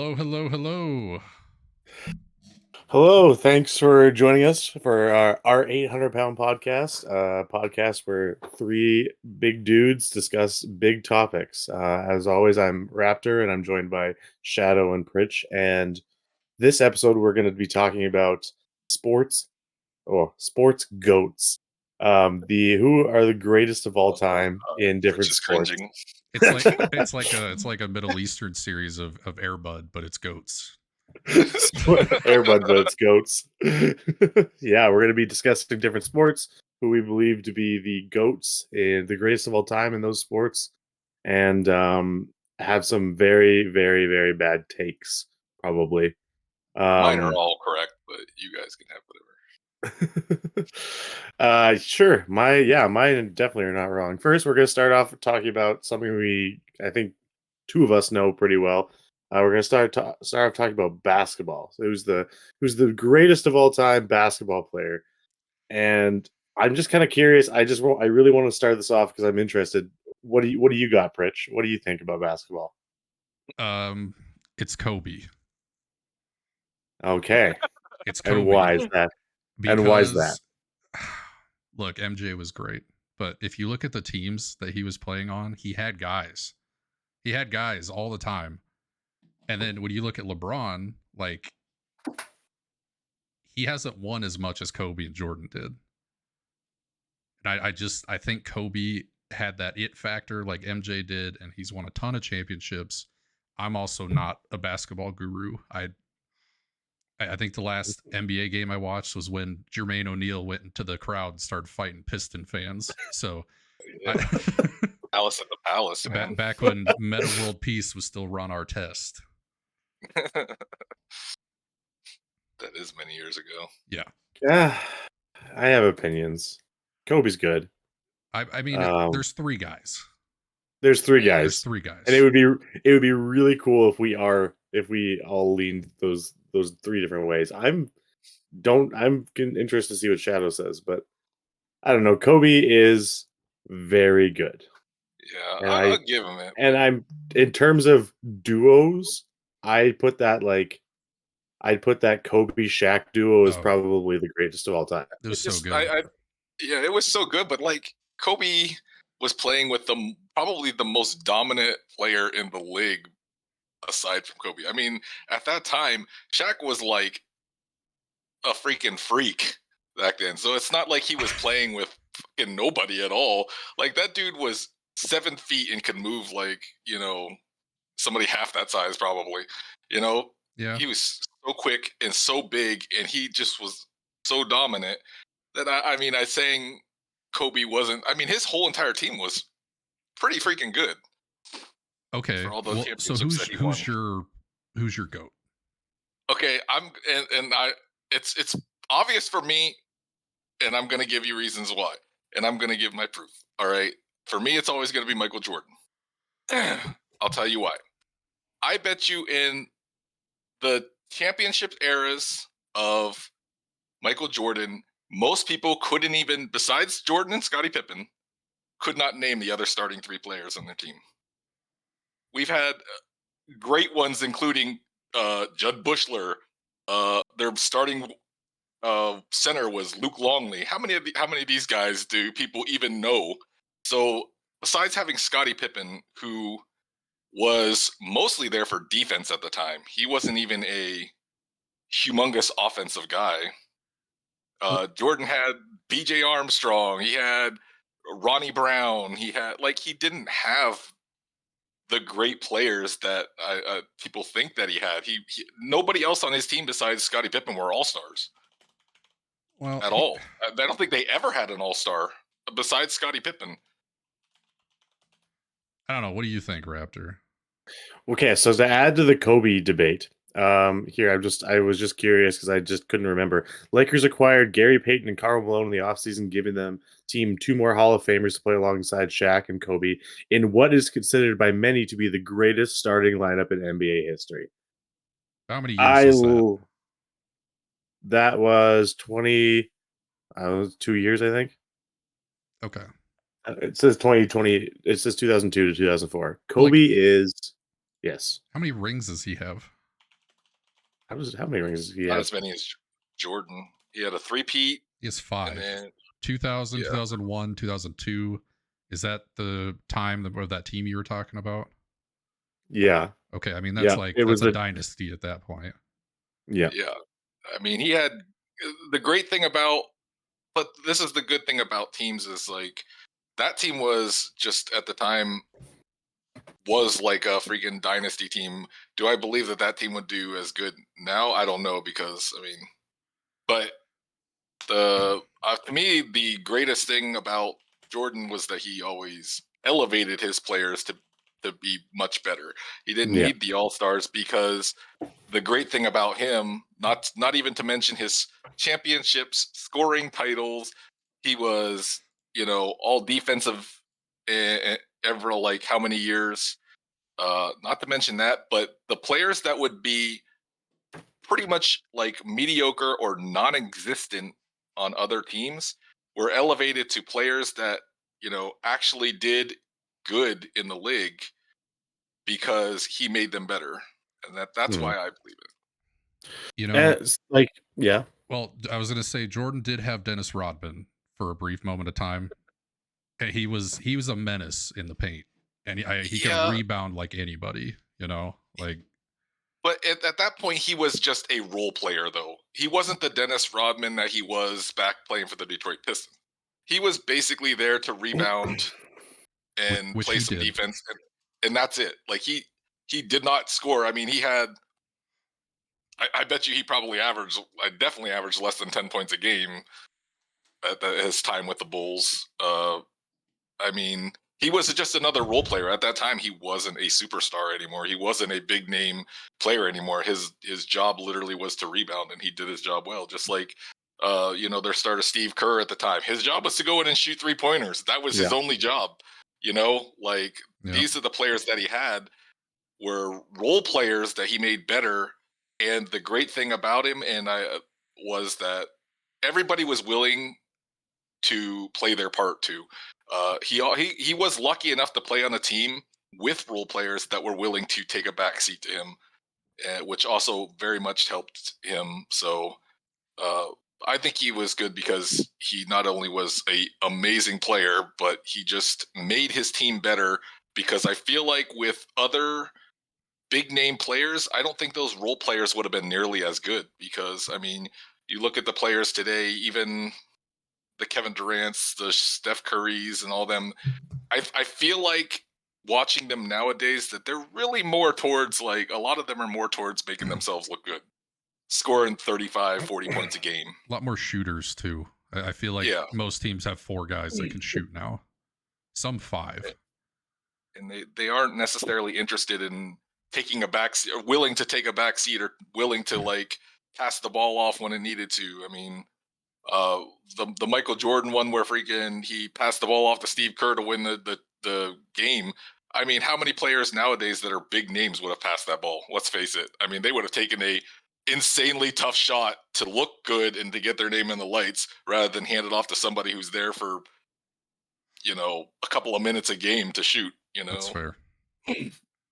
Hello, hello, hello. Hello, thanks for joining us for our 800-pound podcast. Podcast where three big dudes discuss big topics. As always, I'm Raptor, and I'm joined by Shadow and Pritch. And this episode, we're going to be talking about sports, or sports goats. The who are the greatest of all time in Rich different is sports. cringing. It's like a Middle Eastern series of Air Bud, but it's goats. Airbud, but it's goats. Yeah, we're going to be discussing different sports, who we believe to be the goats and the greatest of all time in those sports, and have some very, very, very bad takes, probably. Mine are all correct, but you guys can have whatever. Sure. Mine definitely are not wrong. First, we're going to start off talking about something I think two of us know pretty well. We're going to start off talking about basketball. So who's the greatest of all time basketball player? And I'm just kind of curious. I really want to start this off because I'm interested. What do you got, Pritch? What do you think about basketball? It's Kobe. Okay. It's And Kobe. why is that? And why is that? Because look, MJ was great, but if you look at the teams that he was playing on, he had guys. He had guys all the time. And then when you look at LeBron, like he hasn't won as much as Kobe and Jordan did. And I think Kobe had that it factor like MJ did, and he's won a ton of championships. I'm also not a basketball guru. I think the last NBA game I watched was when Jermaine O'Neal went into the crowd and started fighting Piston fans. So, Yeah. Alice at the Palace, man. back when Meta World Peace was still Ron Artest. That is many years ago. Yeah. Yeah, I have opinions. Kobe's good. I mean, there's three guys. There's three Yeah, guys. There's three guys. And it would be really cool if we all leaned those three different ways. I'm interested to see what Shadow says, but I don't know. Kobe is very good. Yeah, And I'll give him it. And I'm in terms of duos, I'd put that Kobe Shaq duo as probably the greatest of all time. It was so good. Yeah, it was so good, but like Kobe was playing with probably the most dominant player in the league aside from Kobe. I mean, at that time, Shaq was like a freaking freak back then. So it's not like he was playing with fucking nobody at all. Like that dude was 7 feet and could move like, somebody half that size probably. Yeah. He was so quick and so big, and he just was so dominant that I saying Kobe wasn't. I mean, his whole entire team was pretty freaking good. Okay. For all those So who's your goat? Okay, it's obvious for me, and I'm gonna give you reasons why, and I'm gonna give my proof. All right, for me, it's always gonna be Michael Jordan. I'll tell you why. I bet you in the championship eras of Michael Jordan, most people couldn't even, besides Jordan and Scottie Pippen, could not name the other starting 3 players on their team. We've had great ones, including Judd Bushler. Their starting center was Luke Longley. How many of these guys do people even know? So besides having Scottie Pippen, who was mostly there for defense at the time, he wasn't even a humongous offensive guy. Jordan had B.J. Armstrong. He had Ronnie Brown. He didn't have the great players that people think that he had. Nobody else on his team besides Scottie Pippen were all-stars. Well, at all. I don't think they ever had an all-star besides Scottie Pippen. I don't know. What do you think, Raptor? Okay, so to add to the Kobe debate, here I was just curious because I just couldn't remember. Lakers acquired Gary Payton and Karl Malone in the offseason, giving them team 2 more Hall of Famers to play alongside Shaq and Kobe in what is considered by many to be the greatest starting lineup in NBA history. How many years was that? That was 2 years, I think. Okay. It says 2020. It says 2002 to 2004. Kobe is yes. How many rings does he have? How many rings did he Not have? as many as Jordan. He had a three-peat, He has and 5. then 2000, yeah, 2001, 2002. Is that the time or that team you were talking about? Yeah, Okay, I mean yeah. It that's was a a dynasty at that point. yeah. yeah. I mean, he had the great thing about, but this is the good thing about teams is like that team was just at the time was like a freaking dynasty team. Do I believe that that team would do as good now? I don't know because I mean, but the to me the greatest thing about Jordan was that he always elevated his players to be much better. He didn't Yeah. need the all stars because the great thing about him, not even to mention his championships, scoring titles, he was all defensive ever like how many years. Not to mention that, but the players that would be pretty much like mediocre or non-existent on other teams were elevated to players that actually did good in the league because he made them better, and that's Hmm. why I believe it. You And know, it's like, yeah, well, I was going to say Jordan did have Dennis Rodman for a brief moment of time. He was a menace in the paint, and he could Yeah, rebound like anybody. Like but at that point he was just a role player, though. He wasn't the Dennis Rodman that he was back playing for the Detroit Pistons. He was basically there to rebound and which play he some did. defense, and that's it. Like he did not score. I mean, he had. I bet you he probably averaged. I definitely averaged less than 10 points a game at his time with the Bulls. I mean, he was just another role player at that time. He wasn't a superstar anymore. He wasn't a big name player anymore. His job literally was to rebound, and he did his job well. Just like their starter Steve Kerr at the time. His job was to go in and shoot 3-pointers. That was his yeah. only job. Like Yeah. these are the players that he had were role players that he made better. And the great thing about him was that everybody was willing to play their part too. He was lucky enough to play on a team with role players that were willing to take a backseat to him, which also very much helped him. So uh, I think he was good because he not only was a amazing player, but he just made his team better. Because I feel like with other big name players, I don't think those role players would have been nearly as good. Because I mean, you look at the players today, even the Kevin Durant's, the Steph Curry's, and all them. I feel like watching them nowadays that they're really more towards like a lot of them are more towards making themselves look good, scoring 35, 40 points a game. A lot more shooters too. I feel like Yeah, most teams have 4 guys that can shoot now. Some 5. and they aren't necessarily interested in taking a back or willing to take a back seat or willing to like pass the ball off when it needed to. I mean, uh, the Michael Jordan one where freaking he passed the ball off to Steve Kerr to win the game. I mean, how many players nowadays that are big names would have passed that ball? Let's face it. I mean, they would have taken a insanely tough shot to look good and to get their name in the lights rather than hand it off to somebody who's there for a couple of minutes a game to shoot. That's fair.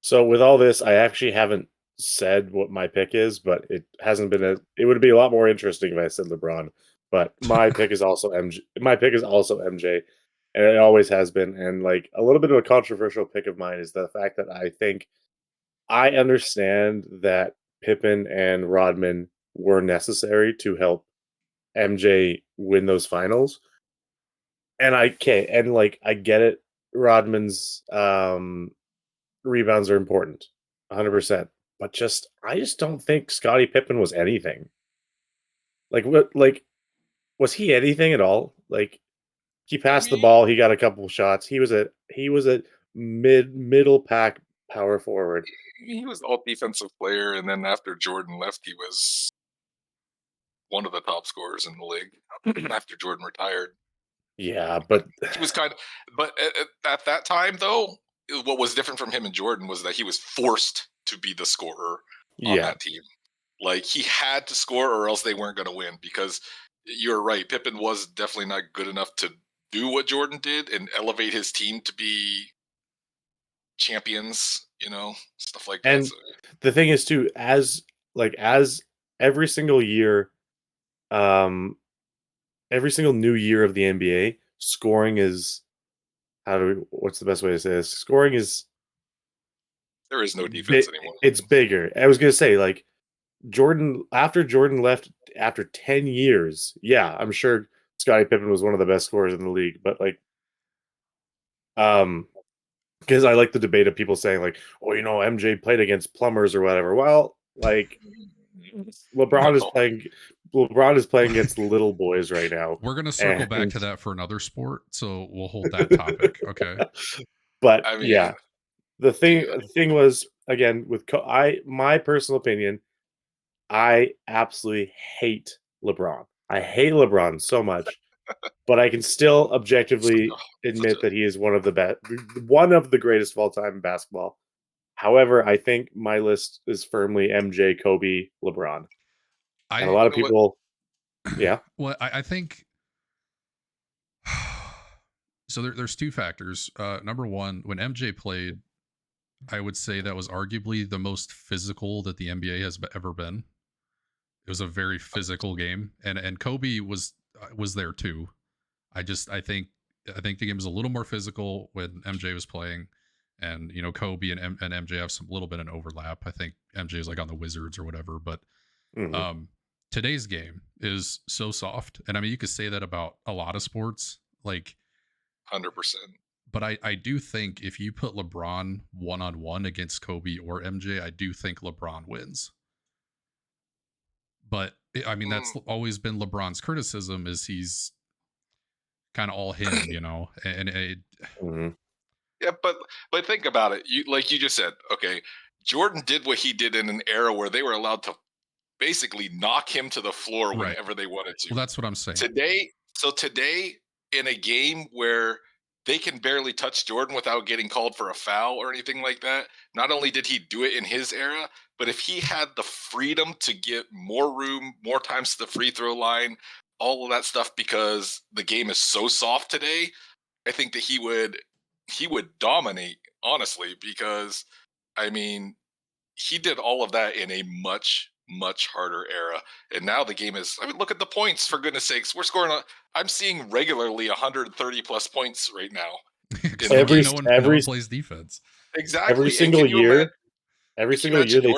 So with all this, I actually haven't said what my pick is, but it hasn't been a. It would be a lot more interesting if I said LeBron. But my pick is also MJ. My pick is also MJ, and it always has been. And like a little bit of a controversial pick of mine is the fact that I think I understand that Pippen and Rodman were necessary to help MJ win those finals, and like I get it. Rodman's rebounds are important, 100%. But I just don't think Scottie Pippen was anything. Like what? Like was he anything at all? Like he I passed the mean, ball, he got a couple shots. He was a middle pack power forward. he was all defensive player, and then after Jordan left, he was one of the top scorers in the league. After Jordan retired, Yeah, but he was kind of. But at that time, though, what was different from him and Jordan was that he was forced to be the scorer on yeah, that team. Like he had to score, or else they weren't going to win. Because you're right, Pippen was definitely not good enough to do what Jordan did and elevate his team to be champions. Stuff like that. and So the thing is too, as as every single year, every single new year of the NBA, scoring is what's the best way to say this? Scoring is There is no defense anymore. it's bigger. I was gonna say, like, after Jordan left after 10 years, yeah, I'm sure Scottie Pippen was one of the best scorers in the league, but like, because I like the debate of people saying like, oh, MJ played against plumbers or whatever. Well, like, LeBron is No. playing against little boys right now. We're gonna circle back to that for another sport, so we'll hold that topic. Okay. But I mean, yeah, the thing was, again, with my personal opinion, I absolutely hate LeBron. I hate LeBron so much, but I can still objectively admit that he is one of the greatest of all time in basketball. However, I think my list is firmly MJ, Kobe, LeBron, and a lot of people. Yeah. Well, I think so. There's two factors. Number one, when MJ played, I would say that was arguably the most physical that the NBA has ever been. It was a very physical game, and Kobe was there too. I think the game was a little more physical when MJ was playing, and Kobe and MJ have some little bit of overlap. I think MJ is like on the Wizards or whatever, but today's game is so soft, and I mean you could say that about a lot of sports, like 100%. But I do think if you put LeBron one-on-one against Kobe or MJ, I do think LeBron wins. But I mean, that's always been LeBron's criticism, is he's kind of all him, and yeah, but think about it. Like you just said, okay, Jordan did what he did in an era where they were allowed to basically knock him to the floor whenever they wanted to. Well, that's what I'm saying. Today, in a game where they can barely touch Jordan without getting called for a foul or anything like that, not only did he do it in his era, but if he had the freedom to get more room, more times to the free throw line, all of that stuff, because the game is so soft today, I think that he would dominate, honestly, because I mean, he did all of that in a much harder era, and now the game is, I mean, look at the points, for goodness sakes. We're scoring I'm seeing regularly 130 plus points right now. No one plays defense. Exactly. Every single year they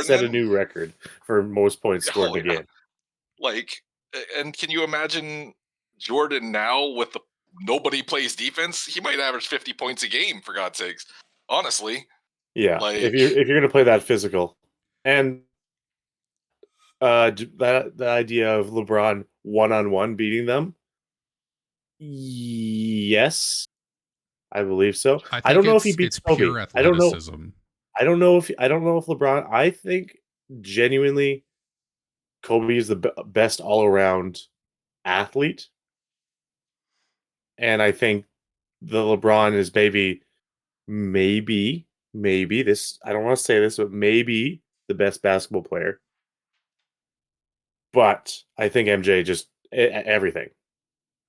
set a new record for most points scored in a game. Like, and can you imagine Jordan now with nobody plays defense? He might average 50 points a game, for God's sakes. Honestly. Yeah, like, if you're going to play that physical, and the idea of LeBron one-on-one beating them, yes, I believe so. I don't know if he beats Kobe. Pure athleticism. I don't know if LeBron. I think genuinely Kobe is the best all-around athlete, and I think the LeBron is maybe this. I don't want to say this, but maybe the best basketball player. But I think MJ just everything.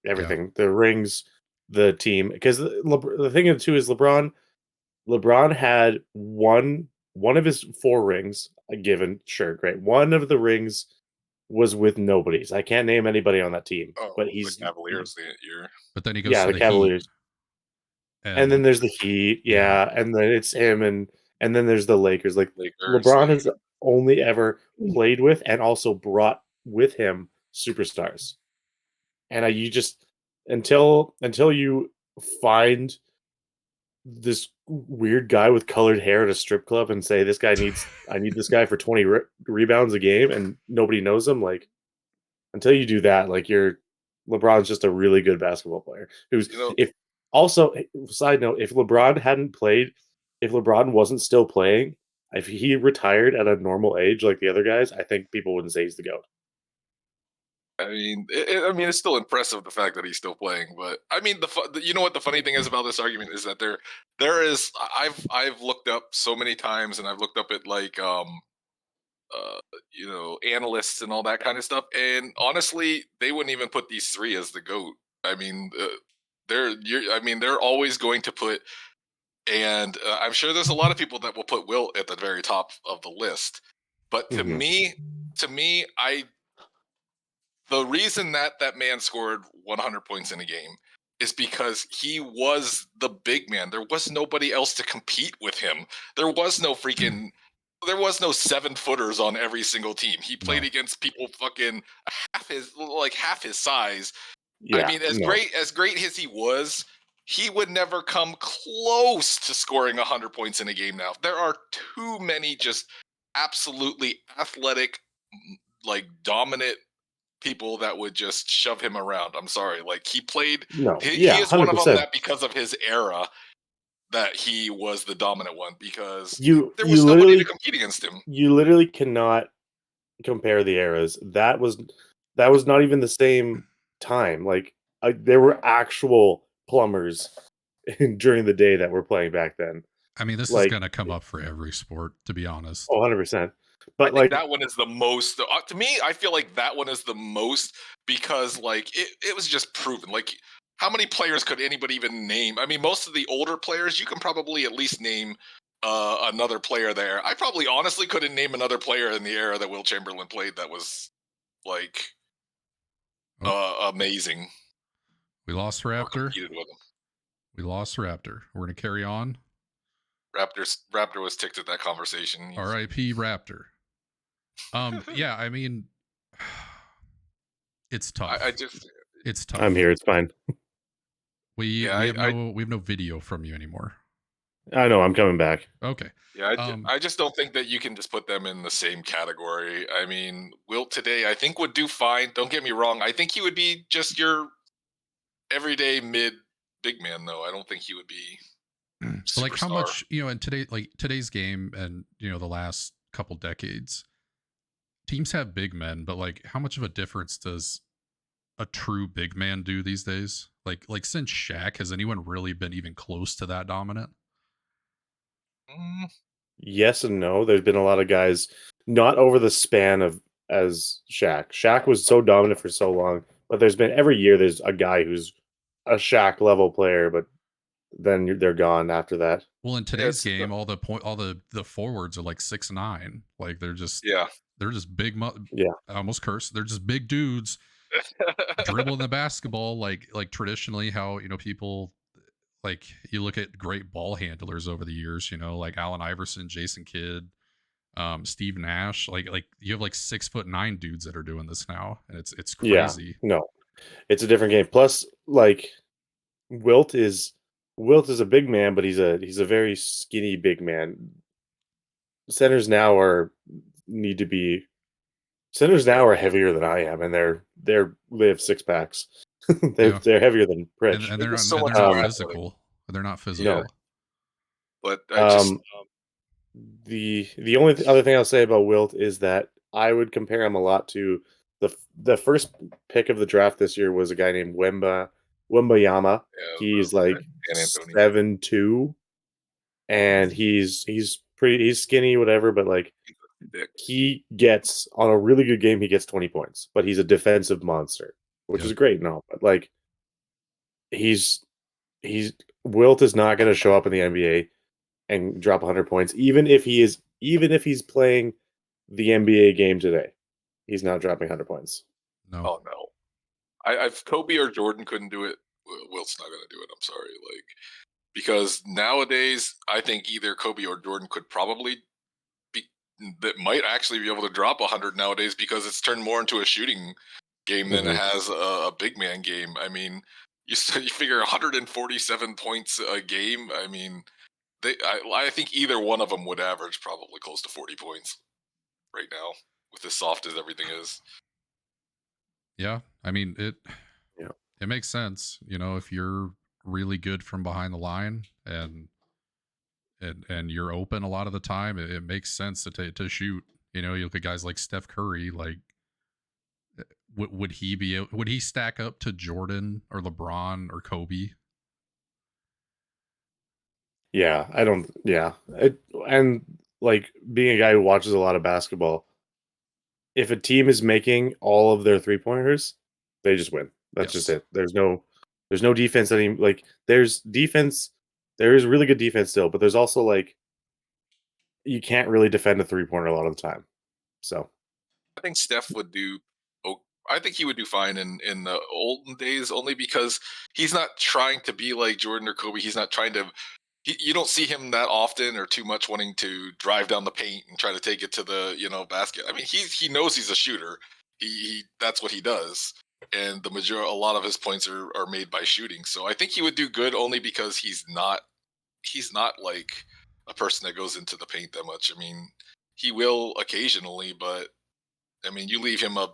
Yeah. The rings, the team. Because the thing too is LeBron had one of his 4 rings given. Sure, great. One of the rings was with nobodies. I can't name anybody on that team. But he's the Cavaliers that year. But then he goes to the Cavaliers. Heat. And then there's the Heat, and then it's him, and then there's the Lakers. Like, LeBron has only ever played with and also brought with him superstars. And you just until you find this weird guy with colored hair at a strip club and say I need this guy for 20 rebounds a game, and nobody knows him, like, until you do that, like, LeBron's just a really good basketball player who's Also, side note, if LeBron wasn't still playing, if he retired at a normal age like the other guys, I think people wouldn't say he's the GOAT. I mean, it's still impressive, the fact that he's still playing. But I mean, you know what the funny thing is about this argument is that there is, I've looked up so many times, and I've looked up at like analysts and all that kind of stuff, and honestly, they wouldn't even put these 3 as the GOAT. I mean, they're always going to put, and I'm sure there's a lot of people that will put Wilt at the very top of the list. But to me, to me, the reason that man scored 100 points in a game is because he was the big man. There was nobody else to compete with him. There was no 7-footers on every single team. He played against people fucking half his size. Yeah, I mean, as great as he was, he would never come close to scoring 100 points in a game now. There are too many just absolutely athletic, like dominant people that would just shove him around. I'm sorry. Like he played. He is one of them that because of his era that he was the dominant one because there was nobody to compete against him. You literally cannot compare the eras. That was not even the same time. Like there were actual plumbers during the day that were playing back then. I mean, this is going to come up for every sport, to be honest. 100%. But I think that one is the most. To me, I feel like that one is the most because like it was just proven. Like how many players could anybody even name? I mean, most of the older players, you can probably at least name another player there. I probably honestly couldn't name another player in the era that Will Chamberlain played that was like amazing. We lost Raptor. We lost Raptor. We're going to carry on. Raptor was ticked at that conversation. R.I.P. Raptor. Yeah, I mean, it's tough. It's tough. I'm here. It's fine. We have no video from you anymore. I know. I'm coming back. Okay. Yeah, I just don't think that you can just put them in the same category. I mean, Wilt today, I think would do fine. Don't get me wrong. I think he would be just your everyday mid big man, though. I don't think he would be. So like how much, in today's game and, the last couple decades, teams have big men, but like how much of a difference does a true big man do these days? Like since Shaq, has anyone really been even close to that dominant? Yes and no. There's been a lot of guys not over the span of as Shaq. Shaq was so dominant for so long, but there's been every year there's a guy who's a Shaq level player, but then they're gone after that. Well, in today's game, all the forwards are like 6'9". Like they're just big. I almost cursed. They're just big dudes dribbling the basketball. Like traditionally, how people like you look at great ball handlers over the years. Like Allen Iverson, Jason Kidd, Steve Nash. Like you have like 6'9" dudes that are doing this now, and it's crazy. Yeah, no, it's a different game. Plus, like Wilt is a big man, but he's a very skinny big man. Centers now are heavier than I am, and they have 6-packs. They're heavier than Pritch, and they're not physical. They're not physical. No. But I just the only other thing I'll say about Wilt is that I would compare him a lot to the first pick of the draft this year was a guy named Wembayama. Yeah, he's like 7'2", and he's skinny, whatever, but like he gets on a really good game, he gets 20 points, but he's a defensive monster, which is great and all. But like Wilt is not going to show up in the NBA and drop 100 points, even if he's playing the NBA game today. He's not dropping 100 points. No. Oh no. If Kobe or Jordan couldn't do it, Wilt's not going to do it. I'm sorry. Like, because nowadays, I think either Kobe or Jordan could probably might actually be able to drop 100 nowadays because it's turned more into a shooting game than it has a big man game. I mean, you figure 147 points a game. I mean, I think either one of them would average probably close to 40 points right now with as soft as everything is. Yeah, I mean it makes sense. If you're really good from behind the line and you're open a lot of the time, it makes sense to shoot. You look at guys like Steph Curry. Like, would he stack up to Jordan or LeBron or Kobe? Yeah, I don't. Yeah, and like being a guy who watches a lot of basketball, if a team is making all of their 3-pointers, they just win. That's just it. There's no defense like there's defense. There is really good defense still, but there's also like you can't really defend a 3-pointer a lot of the time. So I think Steph would do. I think he would do fine in the olden days, only because he's not trying to be like Jordan or Kobe. He's not trying to. You don't see him that often or too much wanting to drive down the paint and try to take it to the basket. I mean, he knows he's a shooter. He that's what he does, and a lot of his points are made by shooting. So I think he would do good only because he's not like a person that goes into the paint that much. I mean, he will occasionally, but I mean, you leave him a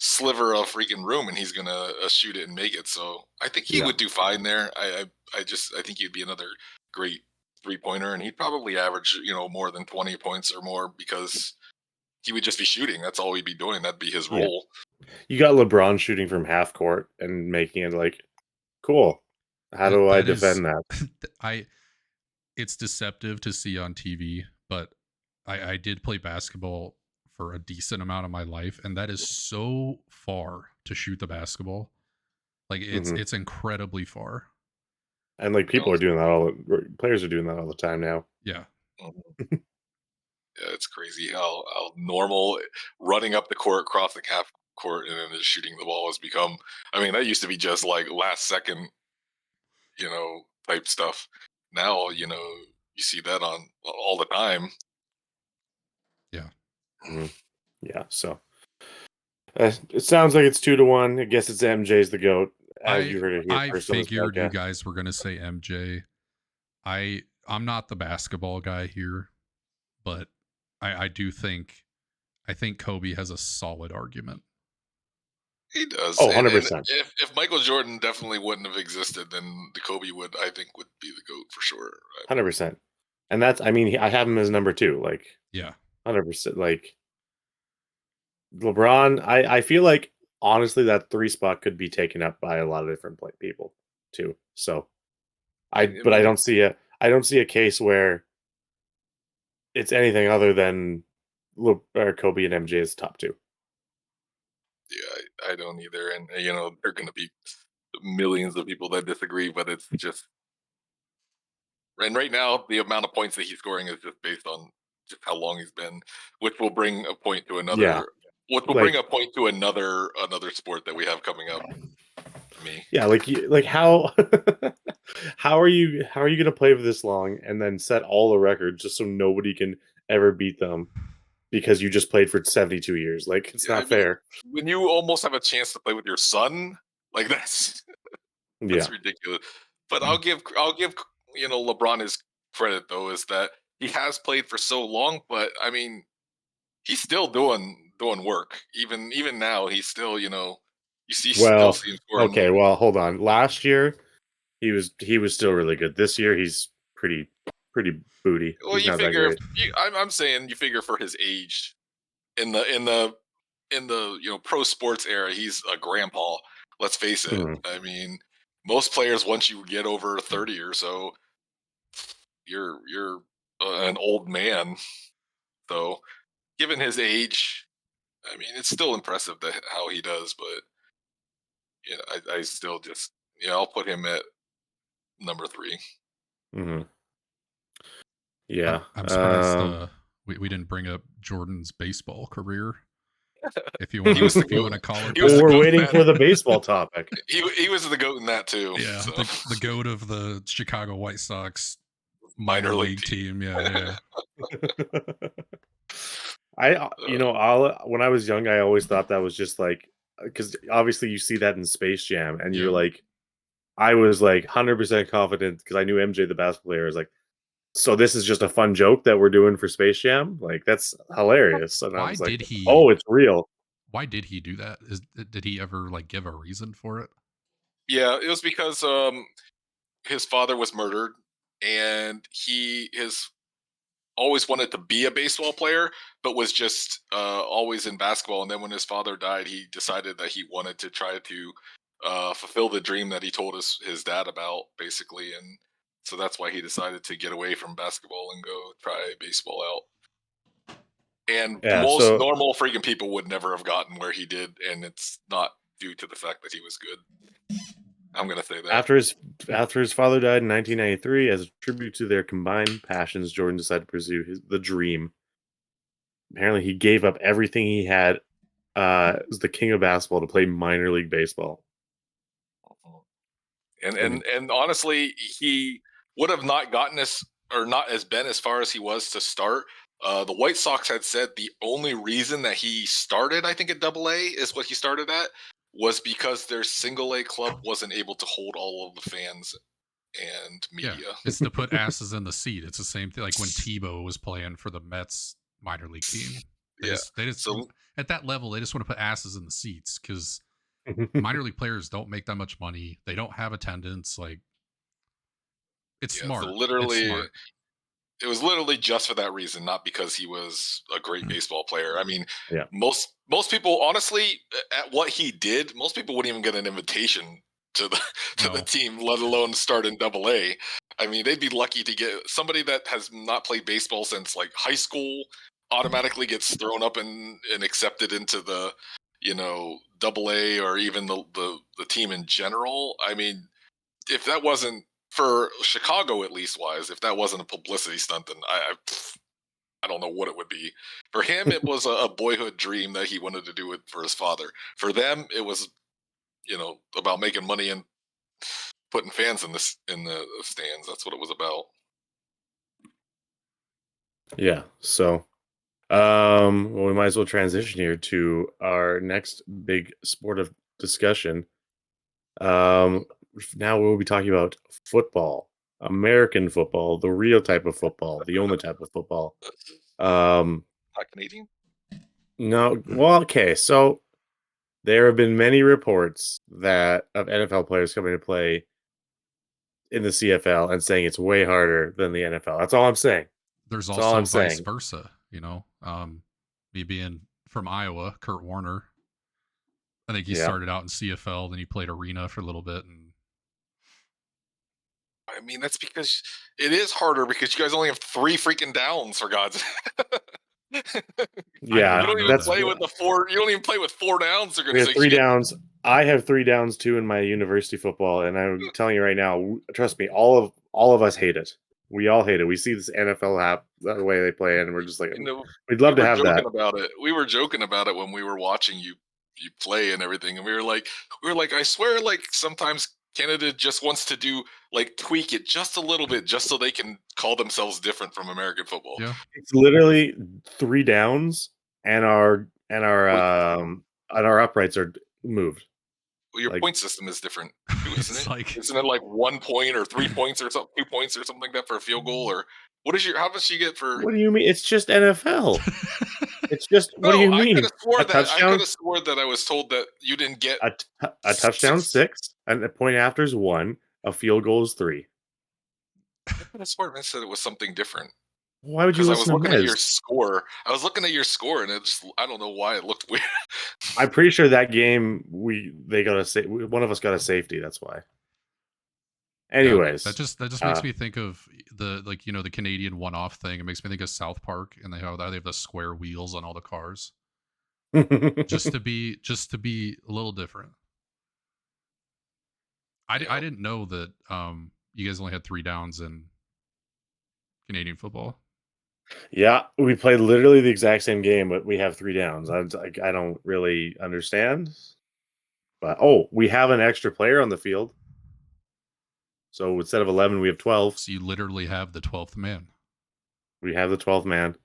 sliver of freaking room and he's gonna shoot it and make it. So I think he would do fine there. I think he'd be another great 3-pointer, and he'd probably average more than 20 points or more because he would just be shooting. That's all he'd be doing. That'd be his role. You got LeBron shooting from half court and making it like, cool. How do I defend that? It's deceptive to see on TV, but I did play basketball for a decent amount of my life, and that is so far to shoot the basketball. Like it's incredibly far. And like players are doing that all the time now. Yeah. Yeah, it's crazy how normal running up the court, crossing half court, and then just shooting the ball has become. I mean, that used to be just like last second, type stuff. Now, you see that on all the time. Yeah. Yeah. So it sounds like it's 2-1. I guess it's MJ's the GOAT. As you heard it here I first on this figured you podcast. guys were gonna say MJ. I'm not the basketball guy here, but I think Kobe has a solid argument. He does. Oh, And 100%. if Michael Jordan definitely wouldn't have existed, then the Kobe would be the GOAT for sure. 100%. And that's, I mean, I have him as number 2. Like, yeah, 100%. Like, LeBron, I feel like, honestly, that 3 spot could be taken up by a lot of different people, too. So, I don't see a case where it's anything other than Kobe and MJ is top 2. Yeah, I don't either. And, there are going to be millions of people that disagree, but it's just. And right now, the amount of points that he's scoring is just based on just how long he's been, which will bring a point to another. Yeah. Which will bring a point to another sport that we have coming up. Me. Yeah, like how how are you going to play for this long and then set all the records just so nobody can ever beat them because you just played for 72 years? Like, it's not fair. When you almost have a chance to play with your son, like that's ridiculous. But I'll give LeBron his credit though, is that he has played for so long, but I mean, he's still doing work. Even now, he's still you still see him scoring. Okay, well, hold on. Last year, he was still really good. This year, he's pretty booty. Well, He's you not figure that great. I'm saying you figure for his age in the pro sports era, he's a grandpa. Let's face it. I mean, most players, once you get over 30 or so, you're an old man. So, given his age, I mean, it's still impressive how he does. But I still just I'll put him at number 3. Mm-hmm. Yeah, I'm surprised we didn't bring up Jordan's baseball career. If you want to call it, we're waiting for the baseball topic. He was the GOAT in that too. Yeah, so. the GOAT of the Chicago White Sox minor league team. Yeah. When I was young, I always thought that was just like, because obviously you see that in Space Jam, and you're like, I was like 100% confident because I knew MJ, the basketball player, was like, so this is just a fun joke that we're doing for Space Jam? Like, that's hilarious. And I was like, oh, it's real. Why did he do that? Did he ever like give a reason for it? Yeah, it was because his father was murdered, and he always wanted to be a baseball player, but was just always in basketball. And then when his father died, he decided that he wanted to try to fulfill the dream that he told his dad about, basically. And so that's why he decided to get away from basketball and go try baseball out. And most normal freaking people would never have gotten where he did, and it's not due to the fact that he was good. I'm going to say that. After his father died in 1993, as a tribute to their combined passions, Jordan decided to pursue the dream. apparently he gave up everything he had as the king of basketball to play minor league baseball. And honestly, he would have not gotten us or not as been as far as he was to start. The White Sox had said the only reason that he started, I think, at AA is what he started at, was because their single A club wasn't able to hold all of the fans and media. Yeah, it's to put asses in the seat. It's the same thing like when Tebow was playing for the Mets minor league team. They just So at that level, they just want to put asses in the seats because minor league players don't make that much money. They don't have attendance. Like, it's smart. So It's literally, smart. it was literally just for that reason, not because he was a great baseball player. I mean, Yeah. most people, honestly, at what he did, most people wouldn't even get an invitation to the team, let alone start in AA. I mean, they'd be lucky to get somebody that has not played baseball since like high school automatically gets thrown up and accepted into the AA or even the team in general. I mean, if that wasn't for Chicago, at least wise, if that wasn't a publicity stunt, then I don't know what it would be. For him, it was a boyhood dream that he wanted to do it for his father. For them, it was about making money and putting fans in the stands. That's what it was about. Yeah. So, well, we might as well transition here to our next big sport of discussion. Now we'll be talking about football, American football, the real type of football, the only type of football. Not Canadian? No, well, okay. So there have been many reports that of NFL players coming to play in the CFL and saying it's way harder than the NFL. That's all I'm saying. There's That's all also I'm vice saying. versa. Me being from Iowa, Kurt Warner, I think he Yeah. started out in CFL, then he played arena for a little bit, and I mean, that's because it is harder because you guys only have 3 freaking downs, for God's Yeah, you don't even that's play with the 4. You don't even play with 4 downs. They're we gonna have say 3 shit. downs. I have 3 downs too in my university football, and I'm telling you right now, trust me, all of us hate it. We all hate it. We see this NFL app the way they play, and we're just like, we'd love to have that. We were joking about it when we were watching you play and everything, and we were like, I swear, like sometimes Canada just wants to do like tweak it just a little bit, just so they can call themselves different from American football. yeah, It's literally 3 downs, and our uprights are moved. Well, your Like- point system is different too, isn't it's it? like Isn't it like 1 point or 3 points or something, 2 points or something like that for a field goal? Or what is how much you get for? What do you mean? It's just NFL. It's just what do No, you I could mean? have swore A that touchdown? I was told that you didn't get A touchdown 6, and a point after is 1. A field goal is 3. I could have sworn I said it was something different. Why would you Because I was listen to looking at Miz? your score. I was looking at your score, and it just, I don't know why it looked weird. I'm pretty sure that game they got one of us got a safety. That's why. Anyways, that just makes me think of the the Canadian one-off thing. It makes me think of South Park and they have the square wheels on all the cars, just to be a little different. I didn't know that you guys only had 3 downs in Canadian football. Yeah, we played literally the exact same game, but we have 3 downs. I don't really understand. But we have an extra player on the field. So instead of 11, we have 12. So you literally have the 12th man. We have the 12th man.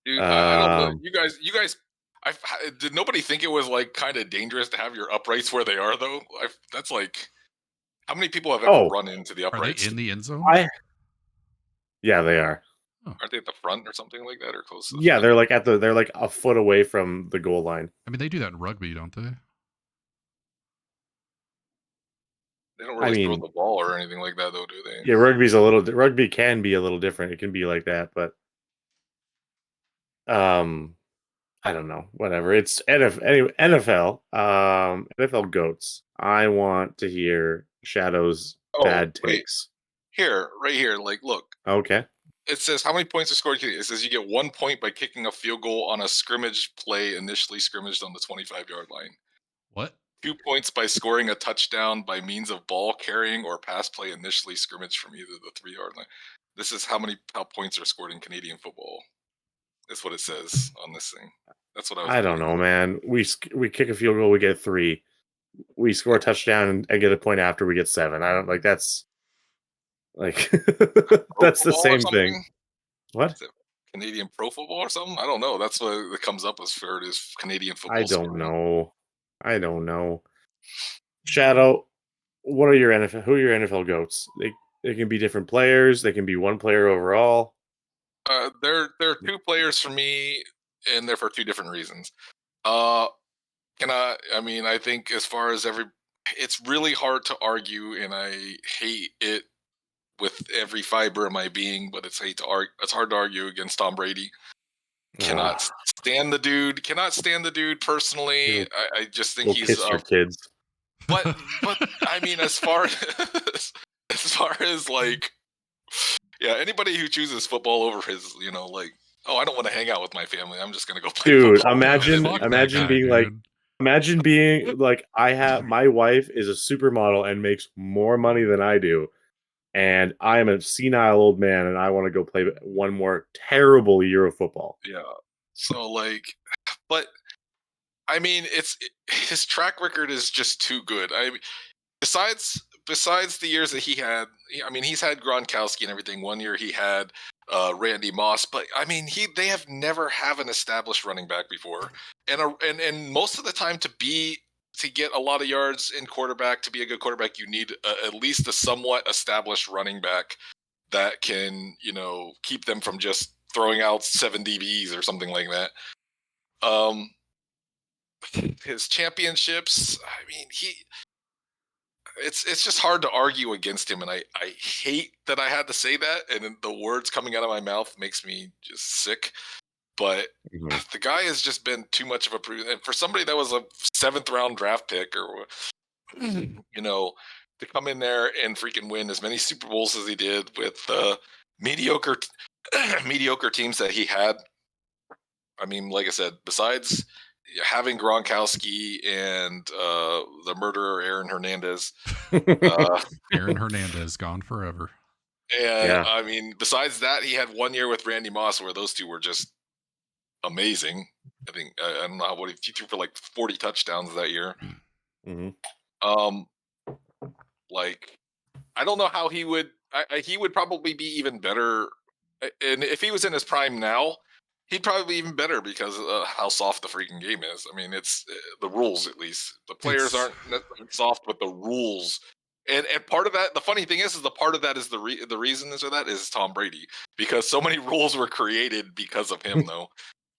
Dude, I don't know. You guys, did nobody think it was like kind of dangerous to have your uprights where they are though? That's like, how many people have ever run into the Are they uprights? in the end zone? Yeah, they are. Aren't they at the front or something like that, or close? To Yeah, they're like they're like a foot away from the goal line. I mean, they do that in rugby, don't they? They don't really throw the ball or anything like that, though, do they? Yeah, rugby can be a little different. It can be like that, but I don't know. Whatever. It's NFL. NFL goats. I want to hear Shadow's bad takes. Right here. Like, look. Okay. It says how many points are scored. It says you get 1 point by kicking a field goal on a scrimmage play initially scrimmaged on the 25-yard line. What? 2 points by scoring a touchdown by means of ball carrying or pass play initially scrimmaged from either the 3-yard line. This is how points are scored in Canadian football. Is what it says on this thing. That's what I was. I don't know, man. We kick a field goal, we get 3. We score a touchdown and get a point after, we get 7. I don't like that's like that's the same thing. What? Is it Canadian pro football or something? I don't know. That's what it comes up as for it is Canadian football. I don't know. Shadow, what are your NFL? Who are your NFL goats? They can be different players. They can be one player overall. There are 2 players for me, and they're for 2 different reasons. I think as far as it's really hard to argue, and I hate it with every fiber of my being, but it's hard to argue against Tom Brady. Cannot stand the dude. Cannot stand the dude personally. I just think he's kiss your kids. But I mean, as far as like, yeah, anybody who chooses football over his, like, oh, I don't want to hang out with my family. I'm just gonna go play football. Imagine being like, my wife is a supermodel and makes more money than I do, and I am a senile old man, and I want to go play one more terrible year of football. Yeah. So like, but I mean, his track record is just too good. Besides the years that he had, I mean, he's had Gronkowski and everything. One year he had Randy Moss, but I mean, they have never have an established running back before, and most of the time to get a lot of yards in quarterback, to be a good quarterback, you need at least a somewhat established running back that can, keep them from just throwing out 7 DBs or something like that. His championships, I mean, it's just hard to argue against him, and I hate that I had to say that, and the words coming out of my mouth makes me just sick. But the guy has just been too much of a and for somebody that was a 7th round draft pick, or to come in there and freaking win as many Super Bowls as he did with mediocre teams that he had. I mean, like I said, besides having Gronkowski and the murderer Aaron Hernandez. Aaron Hernandez gone forever. And I mean, besides that, he had 1 year with Randy Moss where those 2 were just amazing. I think I don't know what he threw for like 40 touchdowns that year. Like, I don't know how he would. He would probably be even better, and if he was in his prime now, he'd probably be even better because how soft the freaking game is. I mean, it's the rules, at least. The players aren't soft, but the rules. And part of that, the funny thing is the part of that is the reason for that is Tom Brady, because so many rules were created because of him, though.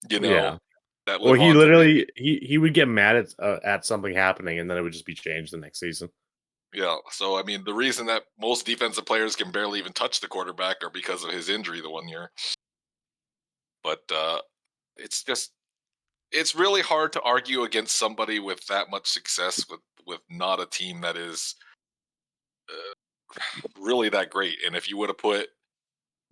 That well, he literally he would get mad at something happening, and then it would just be changed the next season. Yeah, so I mean, the reason that most defensive players can barely even touch the quarterback are because of his injury the 1 year. But it's really hard to argue against somebody with that much success with not a team that is really that great. And if you would have put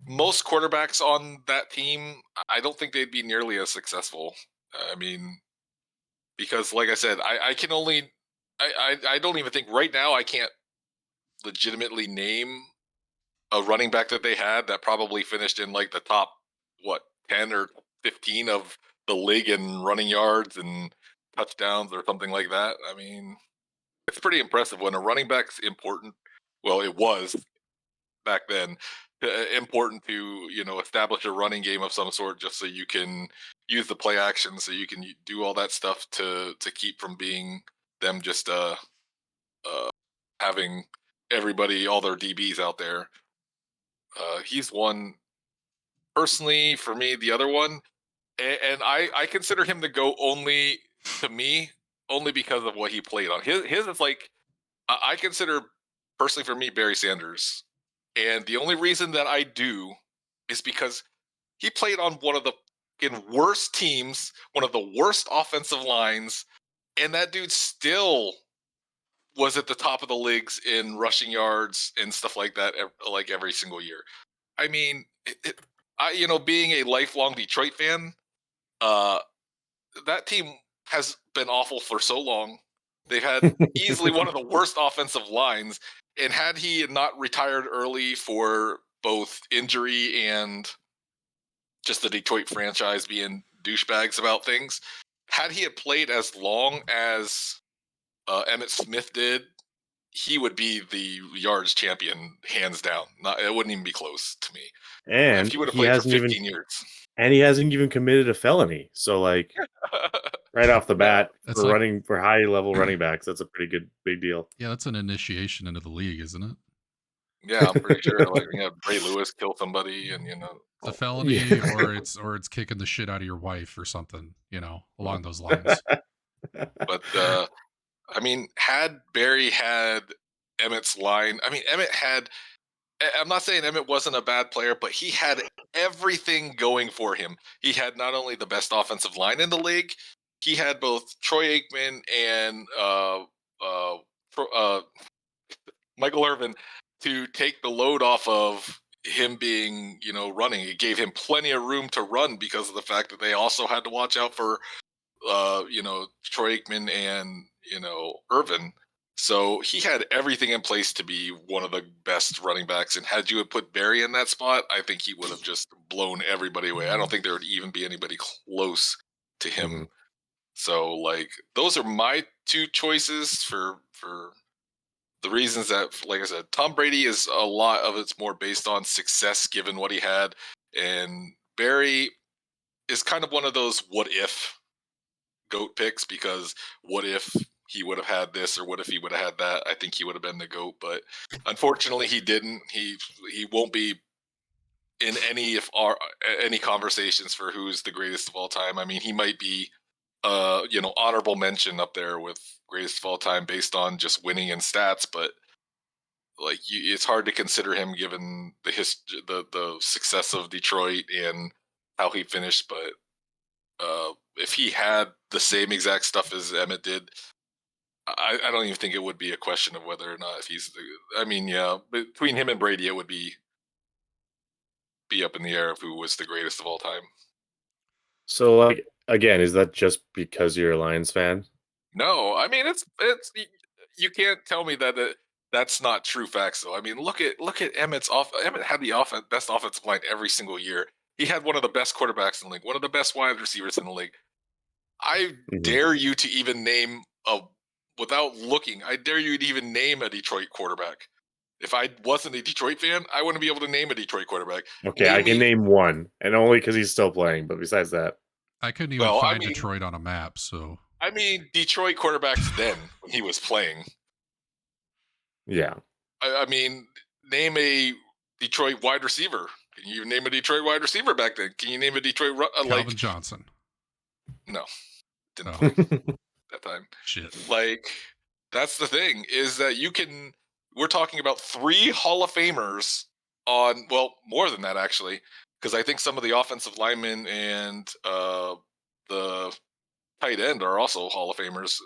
most quarterbacks on that team, I don't think they'd be nearly as successful. I mean, because like I said, I can only I don't even think right now I can't legitimately name a running back that they had that probably finished in like the top 10 or 15 of the league in running yards and touchdowns or something like that. I mean, it's pretty impressive when a running back's important. Well, it was back then important to establish a running game of some sort, just so you can use the play action, so you can do all that stuff to keep from being them just having everybody, all their DBs out there. He's one personally for me. The other one, and I consider him to go only because of what he played on. His is like, I consider personally for me Barry Sanders, and the only reason that I do is because he played on one of the worst teams, one of the worst offensive lines, and that dude still was at the top of the leagues in rushing yards and stuff like that, like every single year. I mean, being a lifelong Detroit fan, that team has been awful for so long. They've had easily one of the worst offensive lines, and had he not retired early for both injury and just the Detroit franchise being douchebags about things. Had he had played as long as Emmett Smith did, he would be the yards champion, hands down. It wouldn't even be close to me. If And he would have he played for hasn't 15 years. and he hasn't even committed a felony. So like right off the bat That's for like- for high level running backs, that's a pretty good big deal. Yeah, that's an initiation into the league, isn't it? Yeah, I'm pretty sure. Like, Ray Lewis kill somebody, and It's a felony, or it's kicking the shit out of your wife or something, along those lines. But I mean, had Barry had Emmett's line, I mean, Emmett had. I'm not saying Emmett wasn't a bad player, but he had everything going for him. He had not only the best offensive line in the league, he had both Troy Aikman and Michael Irvin to take the load off of him being, running. It gave him plenty of room to run because of the fact that they also had to watch out for, Troy Aikman and, Irvin. So he had everything in place to be one of the best running backs. And had you had put Barry in that spot, I think he would have just blown everybody away. I don't think there would even be anybody close to him. Mm-hmm. So, like, those are my two choices for the reasons that, like I said, Tom Brady is a lot of it's more based on success given what he had. And Barry is kind of one of those what if GOAT picks, because what if he would have had this, or what if he would have had that? I think he would have been the GOAT, but unfortunately he didn't. He won't be in any conversations for who's the greatest of all time. I mean, he might be honorable mention up there with greatest of all time based on just winning and stats, but like it's hard to consider him given the success of Detroit and how he finished. But if he had the same exact stuff as Emmett did, I don't even think it would be a question of whether or not if he's I mean, yeah, between him and Brady, it would be up in the air of who was the greatest of all time. So like again, is that just because you're a Lions fan? No, I mean it's you can't tell me that that's not true facts though. I mean, look at Emmett's Emmett had the best offensive line every single year. He had one of the best quarterbacks in the league, one of the best wide receivers in the league. I dare you to even name without looking, I dare you to even name a Detroit quarterback. If I wasn't a Detroit fan, I wouldn't be able to name a Detroit quarterback. Okay, I can name one, and only because he's still playing. But besides that, I couldn't even find Detroit on a map. So I mean, Detroit quarterbacks then when he was playing. Yeah. I mean, name a Detroit wide receiver. Can you name a Detroit wide receiver back then? Can you name a Detroit Calvin Johnson? No, didn't play that time. Shit. Like, that's the thing, is that we're talking about 3 Hall of Famers on, well, more than that actually, because I think some of the offensive linemen and the tight end are also Hall of Famers.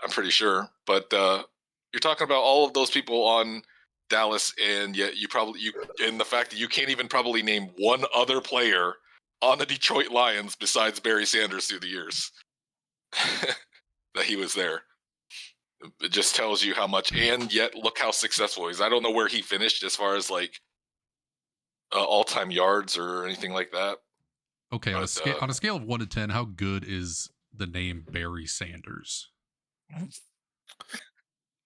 I'm pretty sure, but you're talking about all of those people on Dallas, and yet and the fact that you can't even probably name one other player on the Detroit Lions besides Barry Sanders through the years that he was there. It just tells you how much, and yet look how successful he is. I don't know where he finished as far as like all-time yards or anything like that. Okay, on a scale of 1 to 10, how good is the name Barry Sanders?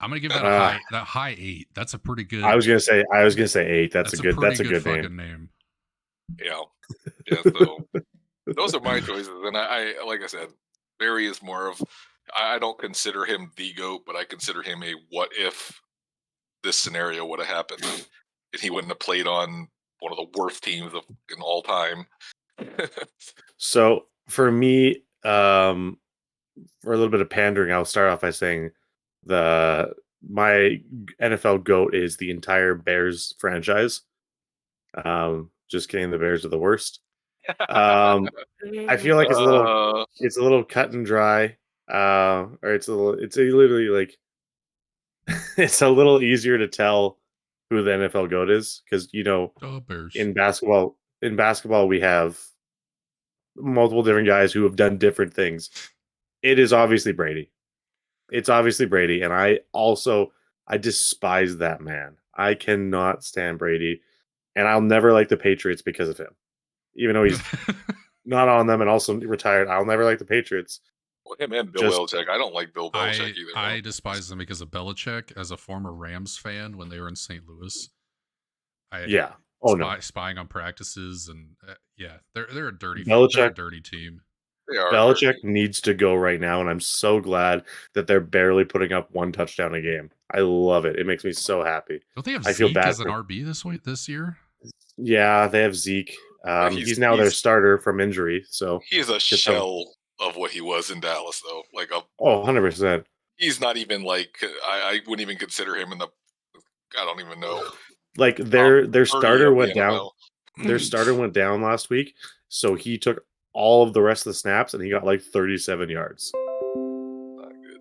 I'm gonna give that a high 8. That's a pretty good. I was gonna say 8. That's a good fucking name. Yeah. So those are my choices, and I like I said, Barry is more of. I don't consider him the GOAT, but I consider him a what if this scenario would have happened and he wouldn't have played on one of the worst teams in all time. So for me, for a little bit of pandering, I'll start off by saying my NFL GOAT is the entire Bears franchise. Just kidding, the Bears are the worst. I feel like it's a little cut and dry. Or it's literally like it's a little easier to tell who the NFL GOAT is, because Bears. in basketball we have multiple different guys who have done different things. It is obviously Brady. It's obviously Brady, and I despise that man. I cannot stand Brady, and I'll never like the Patriots because of him. even though he's not on them and also retired. I'll never like the Patriots. Well, him and Bill Belichick. I don't like Bill Belichick either. I despise them because of Belichick. As a former Rams fan, when they were in St. Louis, spying on practices and they're a dirty team. They are. Belichick needs to go right now, and I'm so glad that they're barely putting up one touchdown a game. I love it. It makes me so happy. Don't they have I Zeke feel bad as an RB this year? Yeah, they have Zeke. He's now their starter from injury, so he is a shell of what he was in Dallas, though. Like 100%. He's not even like I wouldn't even consider him in the. I don't even know. Like their starter went down. Their starter went down last week, so he took all of the rest of the snaps, and he got like 37 yards.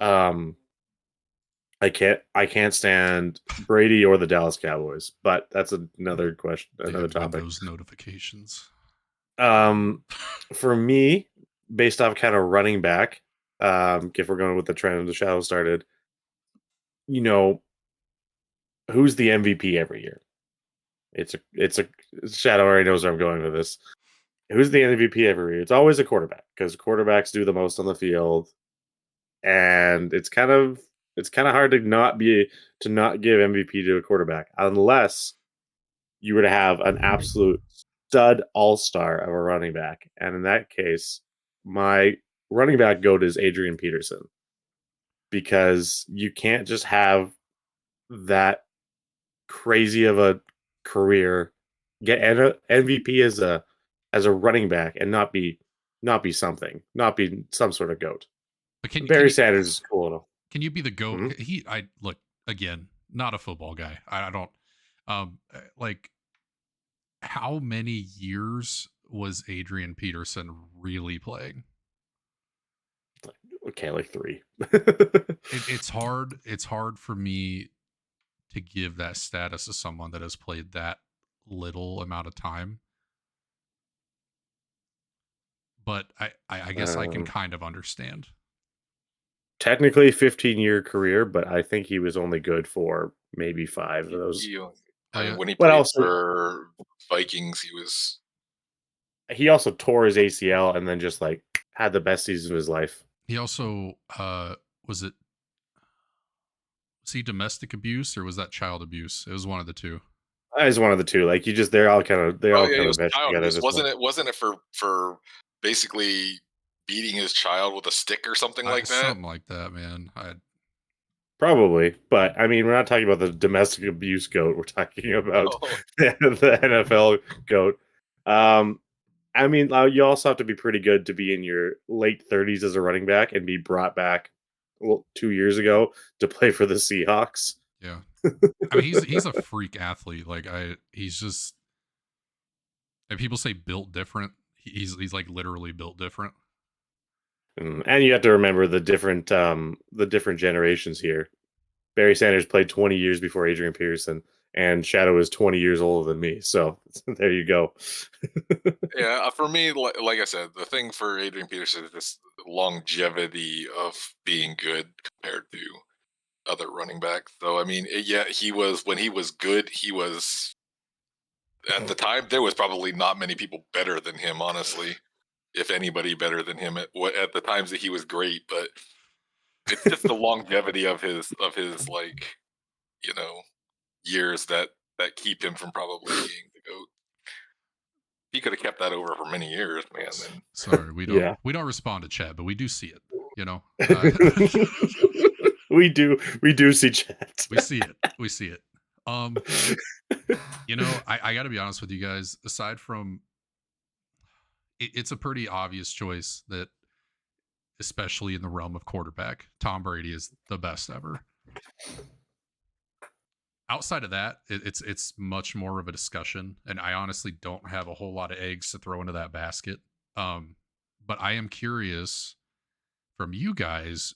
I can't stand Brady or the Dallas Cowboys, but that's another question, another topic. Those notifications. For me, based off kind of running back, if we're going with the trend the shadow started, who's the MVP every year? It's a shadow already knows where I'm going with this. Who's the MVP every year? It's always a quarterback because quarterbacks do the most on the field, and it's kind of hard to not give MVP to a quarterback unless you were to have an absolute stud all-star of a running back. And in that case, my running back GOAT is Adrian Peterson, because you can't just have that crazy of a career, get an MVP as a running back and not be some sort of GOAT. But Barry Sanders is cool enough. Can you be the GOAT? Mm-hmm. I look, again, not a football guy. I don't like, how many years was Adrian Peterson really playing? Okay, like 3. It's hard for me to give that status to someone that has played that little amount of time. But I guess I can kind of understand. Technically 15-year career, but I think he was only good for maybe 5 of those. When he played for Vikings, he also tore his ACL and then just like had the best season of his life. He also was he domestic abuse or was that child abuse? It was one of the two. It was one of the two. Like they're all kind of meshed together. Wasn't it for basically beating his child with a stick or something like that? Something like that, man. Probably, but I mean, we're not talking about the domestic abuse GOAT. We're talking about the NFL GOAT. I mean, you also have to be pretty good to be in your late 30s as a running back and be brought back 2 years ago to play for the Seahawks. Yeah, I mean, he's a freak athlete. Like he's just. And people say built different. He's like literally built different. And you have to remember the different generations here. Barry Sanders played 20 years before Adrian Peterson, and Shadow is 20 years older than me. So there you go. Yeah, for me, like I said, the thing for Adrian Peterson is this longevity of being good compared to other running backs. So I mean, when he was good, he was at the time there was probably not many people better than him, honestly. If anybody better than him at the times that he was great, but it's just the longevity of his like, years that keep him from probably being the GOAT. He could have kept that over for many years, man. Sorry, we don't respond to chat, but we do see it. We do see chat. We see it. I got to be honest with you guys. Aside from, it's a pretty obvious choice that, especially in the realm of quarterback, Tom Brady is the best ever. Outside of that, it's much more of a discussion, and I honestly don't have a whole lot of eggs to throw into that basket. But I am curious from you guys,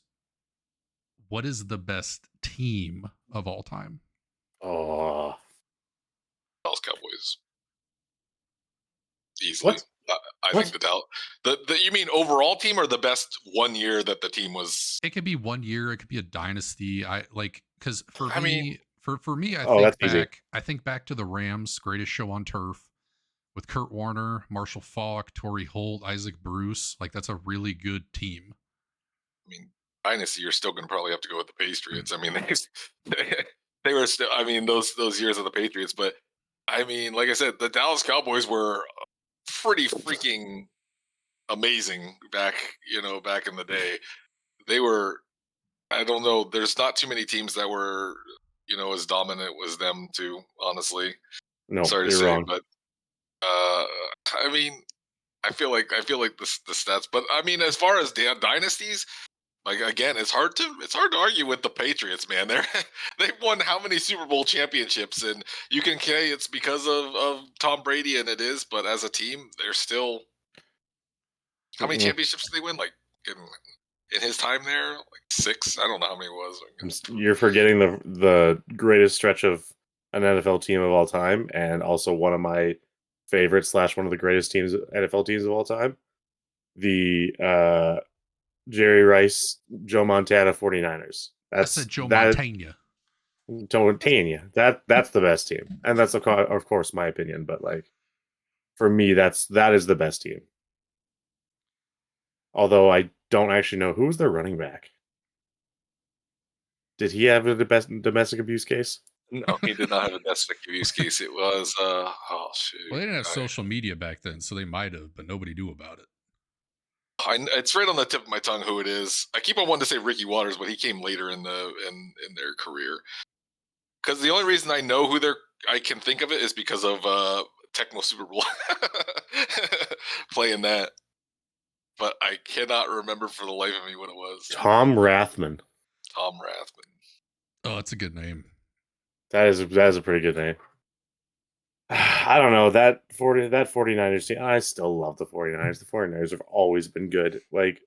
what is the best team of all time? Oh, Dallas Cowboys. Easily. What? I think the Dallas. You mean overall team or the best 1 year that the team was? It could be 1 year. It could be a dynasty. Because for me, I think back to the Rams, greatest show on turf. with Kurt Warner, Marshall Faulk, Torrey Holt, Isaac Bruce. Like, that's a really good team. I mean, dynasty, you're still going to probably have to go with the Patriots. I mean, they were still. I mean, those years of the Patriots, but I mean, like I said, the Dallas Cowboys were pretty freaking amazing back in the day. They were. I don't know. There's not too many teams that were as dominant as them too. Honestly, No, sorry to you're say, wrong. but I mean, I feel like the stats. But I mean, as far as dynasties. Like again, it's hard to argue with the Patriots, man. They've won how many Super Bowl championships, and you can say it's because of Tom Brady, and it is. But as a team, they're still how many championships did they win? Like in his time there, like 6. I don't know how many it was. You're forgetting the greatest stretch of an NFL team of all time, and also one of my favorites / one of the greatest NFL teams of all time. The Jerry Rice, Joe Montana 49ers. That's a Joe Montana. That's the best team, and that's of course my opinion. But like for me, that is the best team. Although I don't actually know who was their running back. Did he have a domestic abuse case? No, he did not have a domestic abuse case. It was oh shoot. Well, they didn't have social media back then, so they might have, but nobody knew about it. It's right on the tip of my tongue who it is. I keep on wanting to say Ricky Waters, but he came later in their career. Because the only reason I know who I can think of it is because of Tecmo Super Bowl playing that. But I cannot remember for the life of me what it was. Tom Rathman. Tom Rathman. Oh, that's a good name. That is a pretty good name. I don't know, that 49ers team. I still love the 49ers. The 49ers have always been good. Like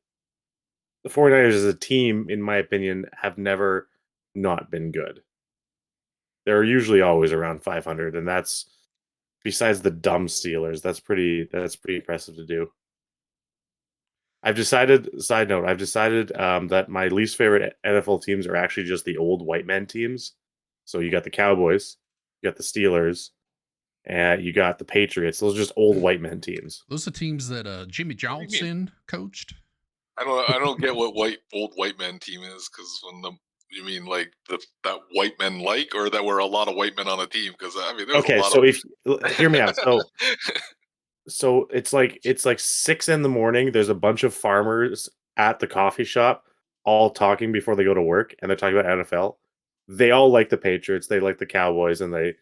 the 49ers as a team, in my opinion, have never not been good. They're usually always around 500, and that's besides the dumb Steelers. That's pretty impressive to do. Side note, I've decided that my least favorite NFL teams are actually just the old white men teams. So you got the Cowboys, you got the Steelers, and you got the Patriots. Those are just old white men teams. Those are teams that Jimmy Johnson coached. I don't get what old white men team is, because you mean like that white men like, or that were a lot of white men on the team? Because I mean, there's a lot of. Hear me out. So it's like 6 a.m. There's a bunch of farmers at the coffee shop, all talking before they go to work, and they're talking about NFL. They all like the Patriots, they like the Cowboys, and they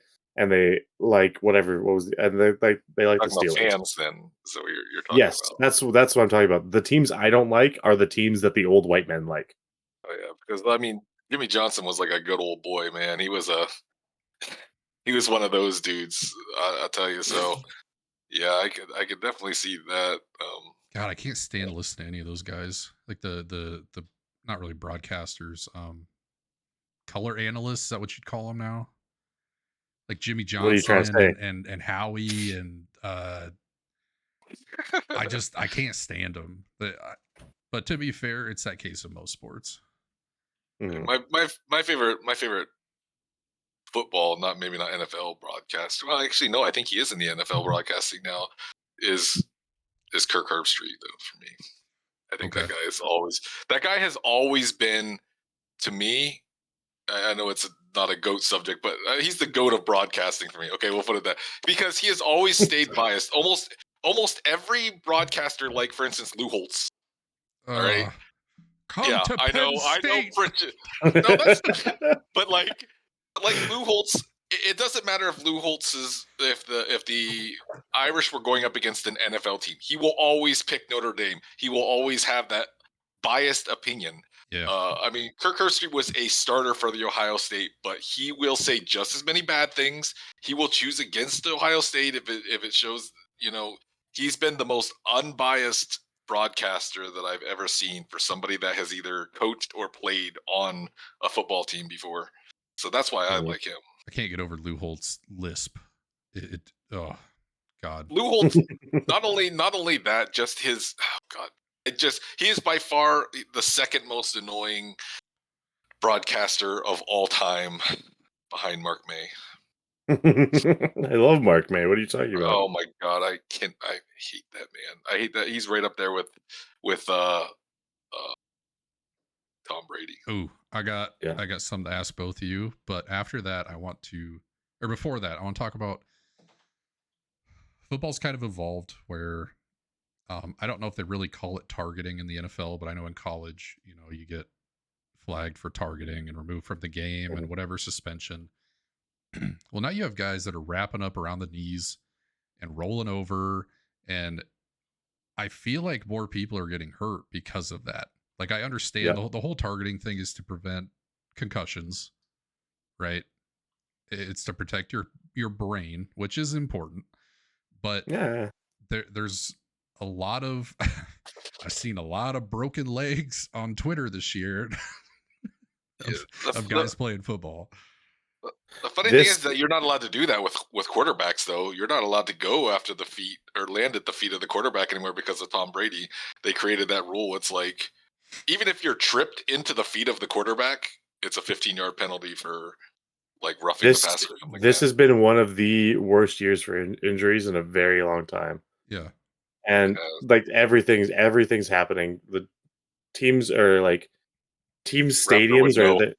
like whatever. And they like the Steelers. Fans, then, so you're talking yes, about. That's what I'm talking about. The teams I don't like are the teams that the old white men like. Oh yeah, because I mean, Jimmy Johnson was like a good old boy, man. He was one of those dudes. I'll tell you. So yeah, I could definitely see that. God, I can't stand to listen to any of those guys. Like the not really broadcasters, color analysts. Is that what you'd call them now? Like Jimmy Johnson and Howie and I can't stand them. But to be fair, it's that case of most sports. Mm-hmm. My favorite football, maybe not NFL broadcast. Well, actually, no, I think he is in the NFL broadcasting now. Is Kirk Herbstreit though for me? I think that guy has always been, to me. I know it's not a GOAT subject, but he's the GOAT of broadcasting for me. Okay, we'll put it that, because he has always stayed biased. Almost every broadcaster, like for instance Lou Holtz. All right. I know, Prichard. No, that's but like Lou Holtz. It doesn't matter if Lou Holtz is if the Irish were going up against an NFL team. He will always pick Notre Dame. He will always have that biased opinion. Yeah. I mean, Kirk Herbstreit was a starter for the Ohio State, but he will say just as many bad things. He will choose against Ohio State if it shows. He's been the most unbiased broadcaster that I've ever seen for somebody that has either coached or played on a football team before. So that's why I like him. I can't get over Lou Holtz's lisp. Oh God. Lou Holtz, not only that, just his God. He is by far the second most annoying broadcaster of all time, behind Mark May. I love Mark, man. What are you talking about? Oh my god, I hate that man. I hate that he's right up there with Tom Brady. Ooh, Yeah. I got something to ask both of you, but after that, before that, I want to talk about football's kind of evolved where I don't know if they really call it targeting in the NFL, but I know in college, you get flagged for targeting and removed from the game and whatever suspension. Well, now you have guys that are wrapping up around the knees and rolling over, and I feel like more people are getting hurt because of that. Like I understand Yeah. the whole targeting thing is to prevent concussions, right? It's to protect your brain, which is important. But Yeah. there's a lot of I've seen a lot of broken legs on Twitter this year Yeah, of guys playing football. the funny thing This is that you're not allowed to do that with quarterbacks, though. You're not allowed to go after the feet or land at the feet of the quarterback anymore because of Tom Brady. They created that rule. It's like even if you're tripped into the feet of the quarterback, it's a 15-yard penalty for like roughing the this passer or something like this that. has been one of the worst years for injuries in a very long time. Yeah. And like everything's happening. The teams are like Raptor would stadiums are know. the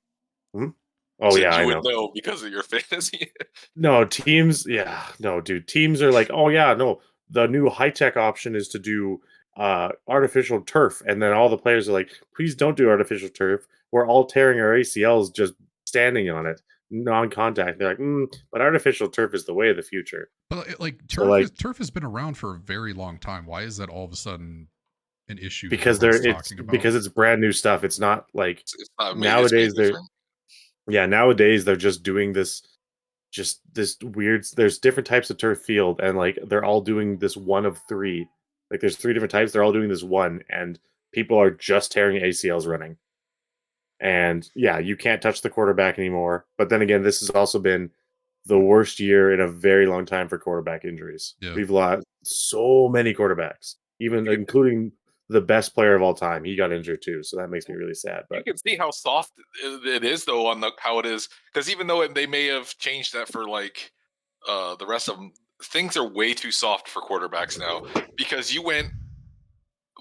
Oh Said yeah, you I would know. know because of your fantasy. No, teams, yeah, no, dude. Teams are like, oh yeah, no. The new high tech option is to do artificial turf, and then all the players are like, please don't do artificial turf. We're all tearing our ACLs just standing on it, non-contact. They're like, but artificial turf is the way of the future. But like So like, turf has been around for a very long time. Why is that all of a sudden an issue that because everyone's talking about? it's brand new stuff. It's not like It's not made. It's made nowadays different. nowadays they're just doing this weird. There's different types of turf field, and like they're all doing this one of three. Like there's three different types. They're all doing this one, and people are just tearing ACLs running. And yeah, you can't touch the quarterback anymore. But then again, this has also been the worst year in a very long time for quarterback injuries. Yeah. We've lost so many quarterbacks, even including the best player of all time. He got injured too, so that makes me really sad. You But can see how soft it is, though, on how it is. Because even though they may have changed that for like the rest of them, things are way too soft for quarterbacks now. Because you went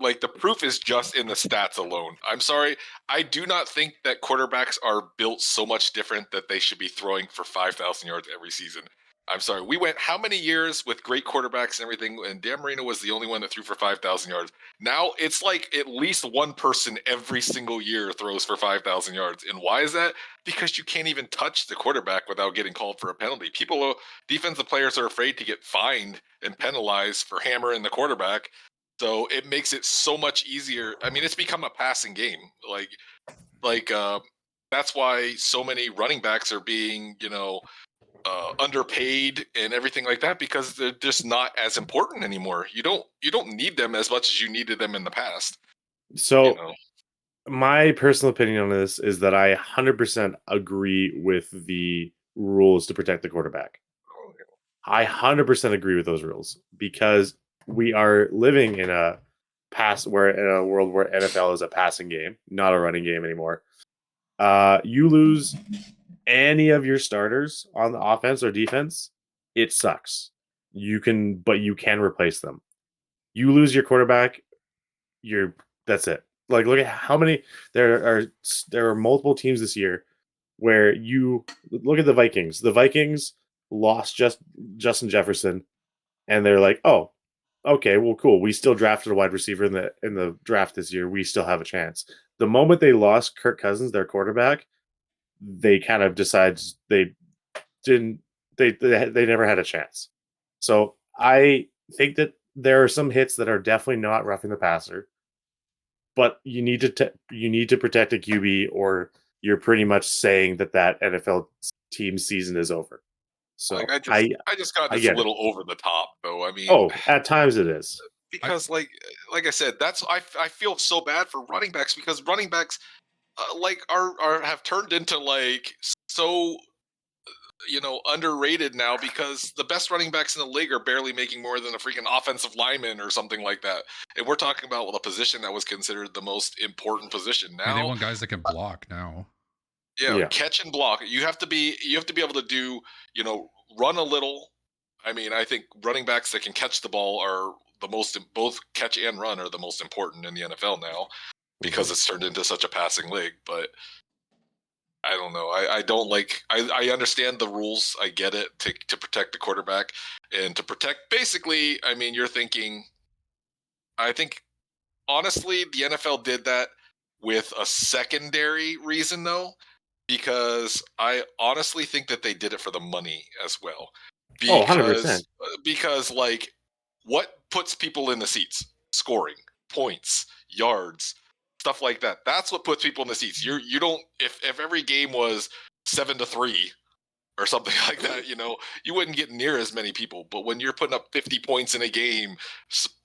like the proof is just in the stats alone. I'm sorry, I do not think that quarterbacks are built so much different that they should be throwing for 5,000 yards every season. I'm sorry, we went how many years with great quarterbacks and everything, and Dan Marino was the only one that threw for 5,000 yards. Now it's like at least one person every single year throws for 5,000 yards. And why is that? Because you can't even touch the quarterback without getting called for a penalty. Defensive players are afraid to get fined and penalized for hammering the quarterback. So it makes it so much easier. I mean, it's become a passing game. That's why so many running backs are being, underpaid and everything like that because they're just not as important anymore. You don't need them as much as you needed them in the past. so You know, my personal opinion on this is that I 100% agree with the rules to protect the quarterback. I 100% agree with those rules because we are living in a world where NFL is a passing game, not a running game anymore. You lose any of your starters on the offense or defense, it sucks. But you can replace them. You lose your quarterback, that's it. Like look at how many there are multiple teams this year where you look at the Vikings. The Vikings lost just Justin Jefferson, and they're like, oh, okay, well, cool. We still drafted a wide receiver in the draft this year. We still have a chance. The moment they lost Kirk Cousins, their quarterback, they kind of decided they didn't they never had a chance. So I think that there are some hits that are definitely not roughing the passer, but you need to protect a QB, or you're pretty much saying that NFL team season is over. like So I just got I this a get it. little over the top, though. I mean, Oh, at times it is. because like I said, I feel so bad for running backs because running backs are have turned into like so underrated now because the best running backs in the league are barely making more than a freaking offensive lineman or something like that. And we're talking about a position that was considered the most important position. I mean, they Now, want guys that can block now. yeah, Yeah. catch and block. You have to be able to do, run a little. I mean, I think running backs that can catch the ball are both catch and run are the most important in the NFL now because it's turned into such a passing league. But I don't know. I don't like. I understand the rules. I get it to protect the quarterback and to protect. Basically, I mean, you're thinking. I think honestly, the NFL did that with a secondary reason, though, because I honestly think that they did it for the money as well. Oh, 100%. Because like, what puts people in the seats? Scoring, points, yards, stuff like that. That's what puts people in the seats. You don't if every game was 7-3 or something like that, you wouldn't get near as many people. But when you're putting up 50 points in a game,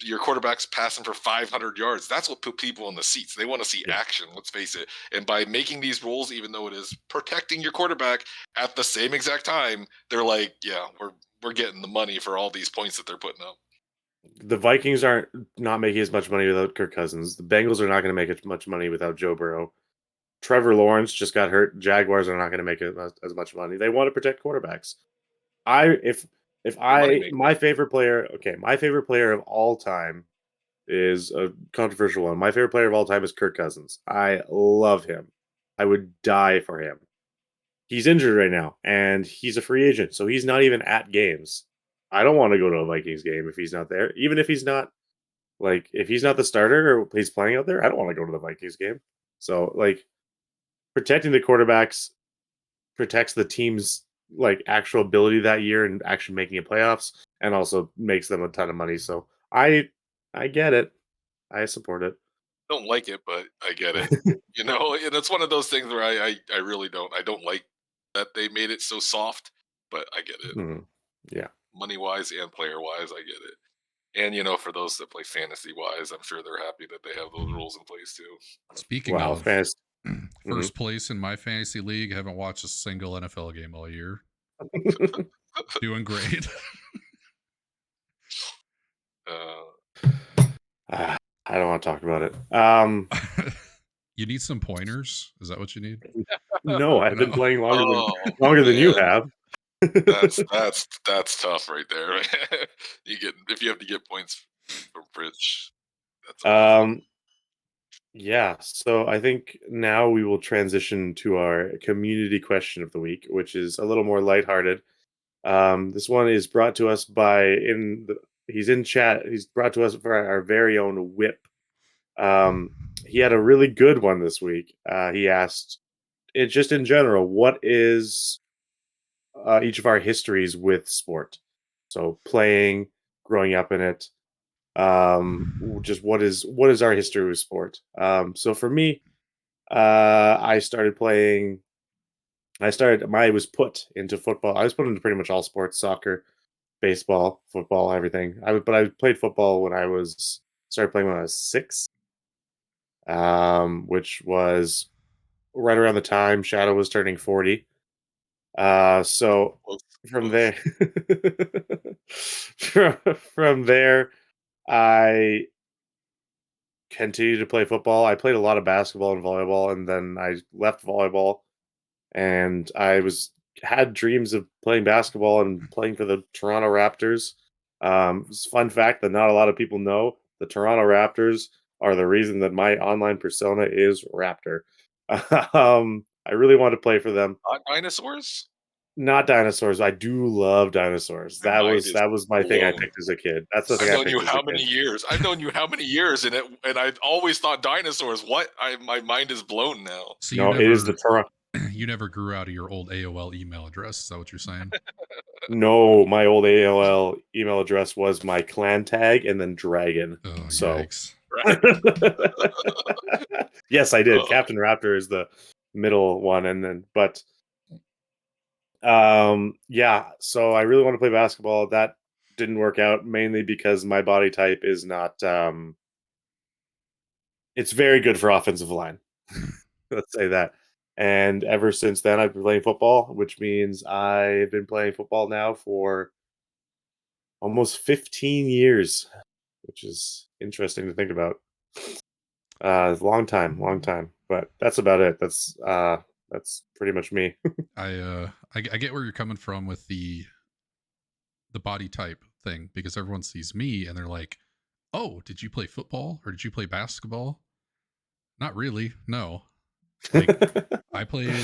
your quarterback's passing for 500 yards. That's what put people in the seats. They want to see action, let's face it. And by making these rules, even though it is protecting your quarterback at the same exact time, they're like, yeah, we're getting the money for all these points that they're putting up. The Vikings aren't not making as much money without Kirk Cousins. The Bengals are not going to make as much money without Joe Burrow. Trevor Lawrence just got hurt. Jaguars are not going to make as much money. They want to protect quarterbacks. My favorite player, my favorite player of all time is a controversial one. My favorite player of all time is Kirk Cousins. I love him. I would die for him. He's injured right now, and he's a free agent, so he's not even at games. I don't want to go to a Vikings game if he's not there. Even if he's not, if he's not the starter or he's playing out there, I don't want to go to the Vikings game. So, protecting the quarterbacks protects the team's actual ability that year and actually making it playoffs, and also makes them a ton of money. So I get it. I support it. Don't like it, but I get it. And it's one of those things where I really don't. I don't like that they made it so soft, but I get it. Mm-hmm. Yeah. Money wise and player wise, I get it. And for those that play fantasy wise, I'm sure they're happy that they have those rules in place too. Speaking of first place in my fantasy league, haven't watched a single NFL game all year. Doing great. I don't want to talk about it. You need some pointers? Is that what you need? No, I've been playing longer than you have. That's tough right there. If you have to get points from Pritch. That's yeah, so I think now we will transition to our community question of the week, which is a little more lighthearted. This one is brought to us by he's in chat. He's brought to us by our very own Whip. He had a really good one this week. He asked, just in general, what is each of our histories with sport? So playing, growing up in it, just what is our history with sport? So for me, I was put into football. I was put into pretty much all sports: soccer, baseball, football, everything. But I played football started playing when I was 6, which was right around the time Shadow was turning 40. So from there, from there, I continued to play football. I played a lot of basketball and volleyball, and then I left volleyball, and had dreams of playing basketball and playing for the Toronto Raptors. Fun fact that not a lot of people know: the Toronto Raptors are the reason that my online persona is Raptor. I really want to play for them. Dinosaurs? Not dinosaurs. I do love dinosaurs. That was my thing I picked as a kid. That's the thing I picked as a kid. I've known you how many years? I've known you how many years, and I've always thought dinosaurs. What? My mind is blown now. So it is the Toronto. You never grew out of your old AOL email address. Is that what you're saying? No, my old AOL email address was my clan tag and then dragon. Oh, so yikes. Yes, I did. Captain Raptor is the middle one, yeah. So I really want to play basketball. That didn't work out mainly because my body type is not. It's very good for offensive line. Let's say that. And ever since then, I've been playing football, which means I've been playing football now for almost 15 years, which is interesting to think about. Long time, but that's about it. That's pretty much me. I get where you're coming from with the the body type thing because everyone sees me and they're like, "Oh, did you play football or did you play basketball?" Not really. No. Like I played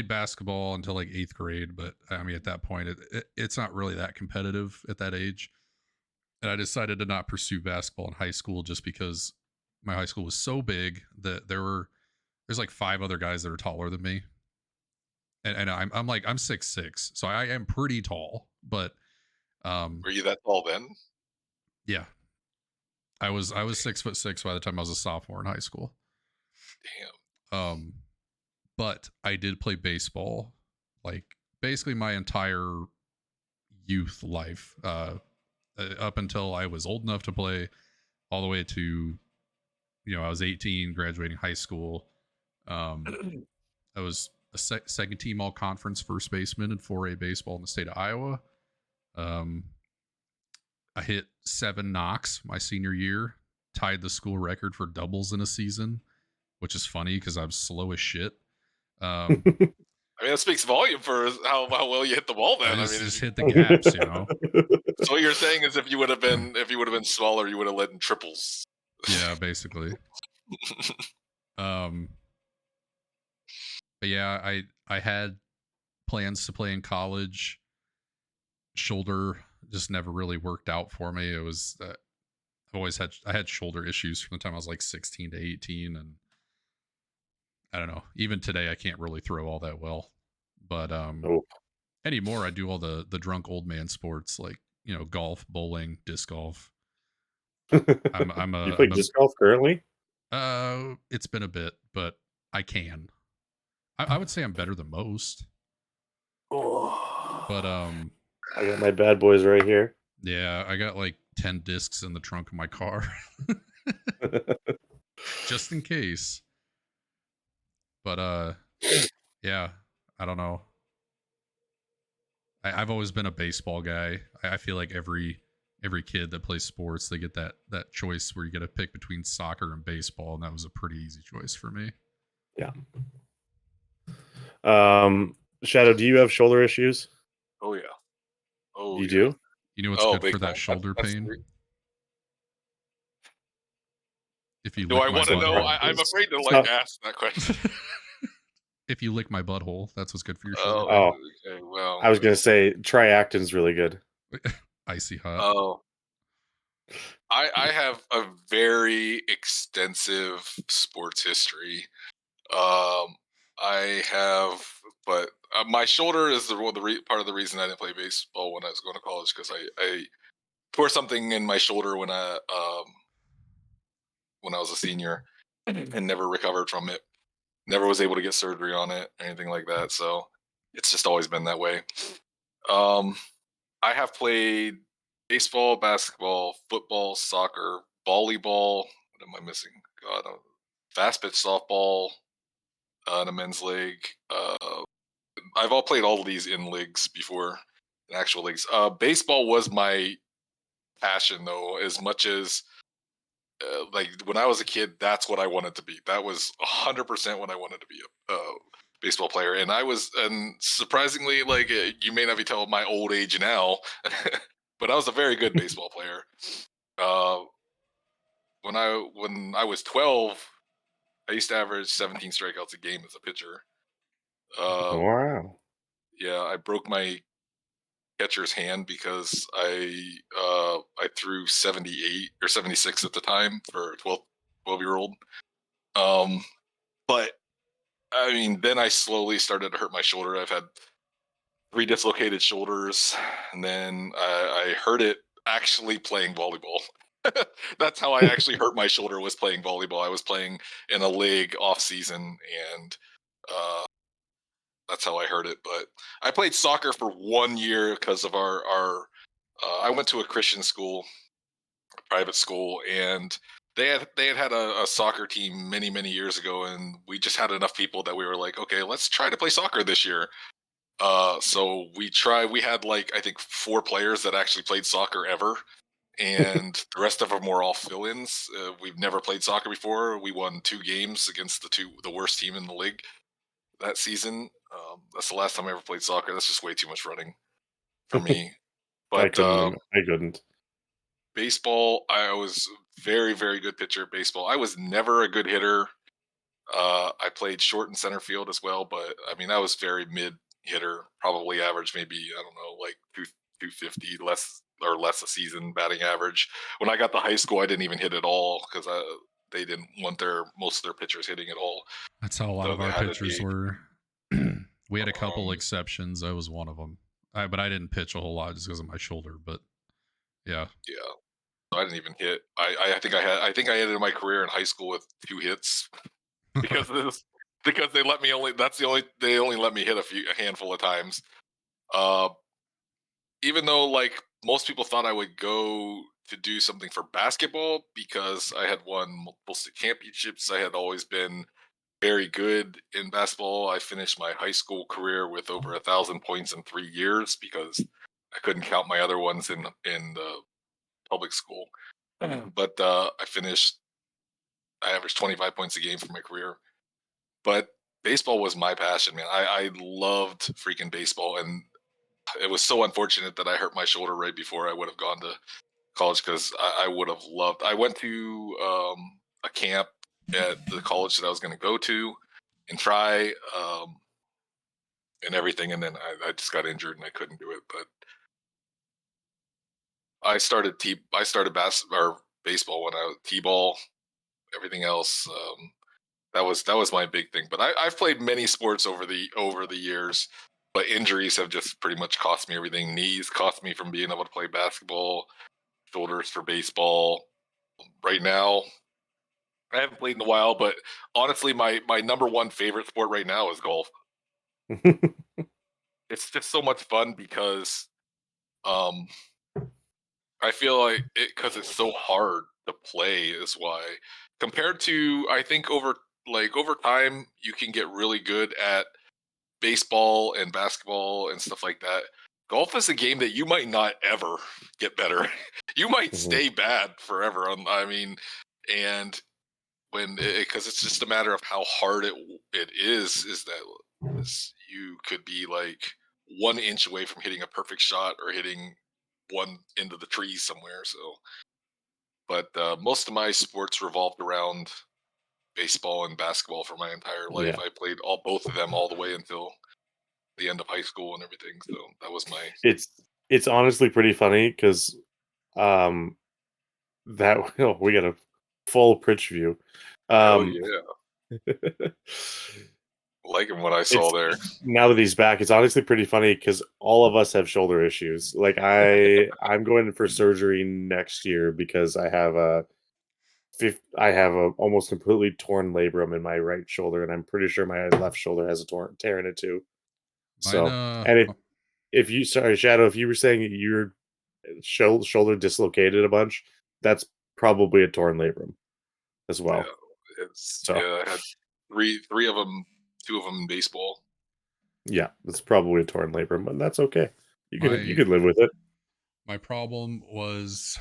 basketball until like 8th grade, but I mean at that point it's not really that competitive at that age. And I decided to not pursue basketball in high school just because my high school was so big that there's like 5 other guys that are taller than me. And I'm like I'm 6'6", so I am pretty tall, but Were you that tall then? yeah, I was 6'6" by the time I was a sophomore in high school. Damn. But I did play baseball like basically my entire youth life, up until I was old enough to play, all the way to I was 18, graduating high school. I was a second team all conference first baseman in 4A baseball in the state of Iowa. Um, I hit 7 knocks my senior year, tied the school record for doubles in a season, which is funny because I'm slow as shit. I mean, that speaks volume for how well you hit the ball. Then I I just, mean, just hit the gaps, So what you're saying is, if you would have been smaller, you would have led in triples. Yeah, basically. But yeah, I had plans to play in college. Shoulder just never really worked out for me. It was I had shoulder issues from the time I was like 16 to 18, and I don't know. Even today, I can't really throw all that well. But anymore, I do all the drunk old man sports like golf, bowling, disc golf. I'm you play disc golf currently? It's been a bit, but I can. I would say I'm better than most. Oh. But I got my bad boys right here. yeah, I got like 10 discs in the trunk of my car. Just in case. But yeah, I don't know. I've always been a baseball guy. I feel like every kid that plays sports, they get that choice where you get to pick between soccer and baseball, and that was a pretty easy choice for me. Yeah. Shadow, do you have shoulder issues? Oh yeah. Oh, you yeah. do? You know what's good for that shoulder pain? If you do lick I want to know? I'm afraid to ask that question. If you lick my butthole, that's what's good for your shoulder. Oh, okay. Well, I was gonna say Triactin's really good. Icy hot. Oh, I have a very extensive sports history. I have, but my shoulder is part of the reason I didn't play baseball when I was going to college, because I tore something in my shoulder when I was a senior and never recovered from it. Never was able to get surgery on it or anything like that. So it's just always been that way. I have played baseball, basketball, football, soccer, volleyball. What am I missing? God, fast pitch softball in a men's league. I've all played all of these in leagues before, in actual leagues. Baseball was my passion, though, as much as like when I was a kid, that's what I wanted to be. That was 100% what I wanted to be, a baseball player. And and surprisingly, like you may not be telling my old age now, but I was a very good baseball player. When I was 12, I used to average 17 strikeouts a game as a pitcher. Wow. Yeah, I broke my catcher's hand because I threw 78 or 76 at the time for a 12-year-old. But I mean, then I slowly started to hurt my shoulder. I've had 3 dislocated shoulders, and then I hurt it actually playing volleyball. That's how I actually hurt my shoulder, was playing volleyball. I was playing in a league off season, and that's how I hurt it. But I played soccer for 1 year because of our I went to a Christian school, a private school, and they had a soccer team many years ago, and we just had enough people that we were like, okay, let's try to play soccer this year. So we had like, I think 4 players that actually played soccer ever, and the rest of them were all fill-ins. We've never played soccer before. We won 2 games against the worst team in the league that season. That's the last time I ever played soccer. That's just way too much running. for me. I But couldn't. baseball, I was very, very good pitcher at baseball. I was never a good hitter. I played short and center field as well, but I mean, I was very mid hitter, probably average maybe, I don't know, like 250 less or less a season batting average. When I got to high school, I didn't even hit at all because they didn't want most of their pitchers hitting at all. That's how a lot So of they our had pitchers a were. We had a couple um, exceptions. I was one of them. But I didn't pitch a whole lot just because of my shoulder. But yeah, yeah. I didn't even hit. I think I ended my career in high school with 2 hits because of this. Because they let me only. That's the only. They only let me hit a handful of times. Uh, even though like most people thought I would go to do something for basketball because I had won multiple state championships. I had always been very good in basketball. I finished my high school career with over 1,000 points in 3 years because I couldn't count my other ones in the public school. But I finished. I averaged 25 points a game for my career. But baseball was my passion, man. I loved freaking baseball, and it was so unfortunate that I hurt my shoulder right before I would have gone to college because I would have loved. I went to a camp at the college that I was going to go to and try and everything, and then I just got injured and I couldn't do it. But I started baseball when I was t-ball, everything else. That was my big thing. But I've played many sports over the years, but injuries have just pretty much cost me everything. Knees cost me from being able to play basketball, shoulders for baseball. Right now, I haven't played in a while, but honestly, my number one favorite sport right now is golf. It's just so much fun because um, I feel like because it's so hard to play is why. Compared to, I think over time you can get really good at baseball and basketball and stuff like that. Golf is a game that you might not ever get better. You might Mhm. stay bad forever. I mean, and when because it's just a matter of how hard it is that you could be like 1 inch away from hitting a perfect shot or hitting one into the trees somewhere. So, but most of my sports revolved around baseball and basketball for my entire life. Yeah. I played both of them all the way until the end of high school and everything. So that was my It's honestly pretty funny because um, that we got a full Pritch view. hell Um, yeah, liking what I saw it's there. now that he's back, it's honestly pretty funny because all of us have shoulder issues. Like I'm going in for surgery next year because I have a almost completely torn labrum in my right shoulder, and I'm pretty sure my left shoulder has a tear in it too. mine. So, and if you sorry Shadow, if you were saying your shoulder dislocated a bunch, that's probably a torn labrum as well. Yeah, So I had three of them, 2 of them in baseball. yeah, it's probably a torn labrum, but that's okay. You my could live with it. my problem was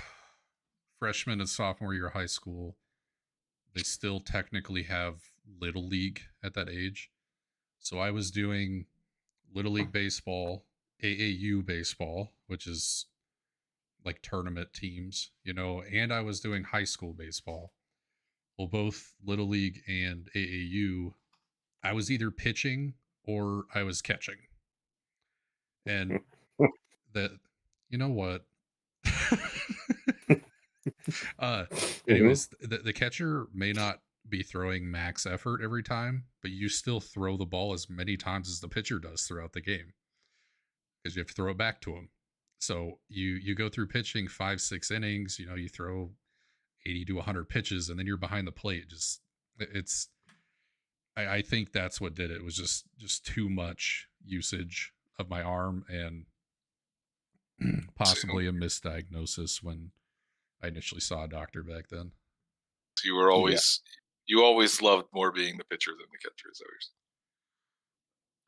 freshman and sophomore year of high school. They still technically have little league at that age, so I was doing little league baseball, AAU baseball, which is like tournament teams, and I was doing high school baseball. Well, both little league and AAU, I was either pitching or I was catching. And that, you know what? uh Mhm. anyways, the catcher may not be throwing max effort every time, but you still throw the ball as many times as the pitcher does throughout the game because you have to throw it back to him. So you go through pitching 5-6 innings, you throw 80 to 100 pitches, and then you're behind the plate. Just it's I think that's what did it. It was just too much usage of my arm and So possibly a misdiagnosis when I initially saw a doctor back then. you were Yeah. you always loved more being the pitcher than the catcher. Is that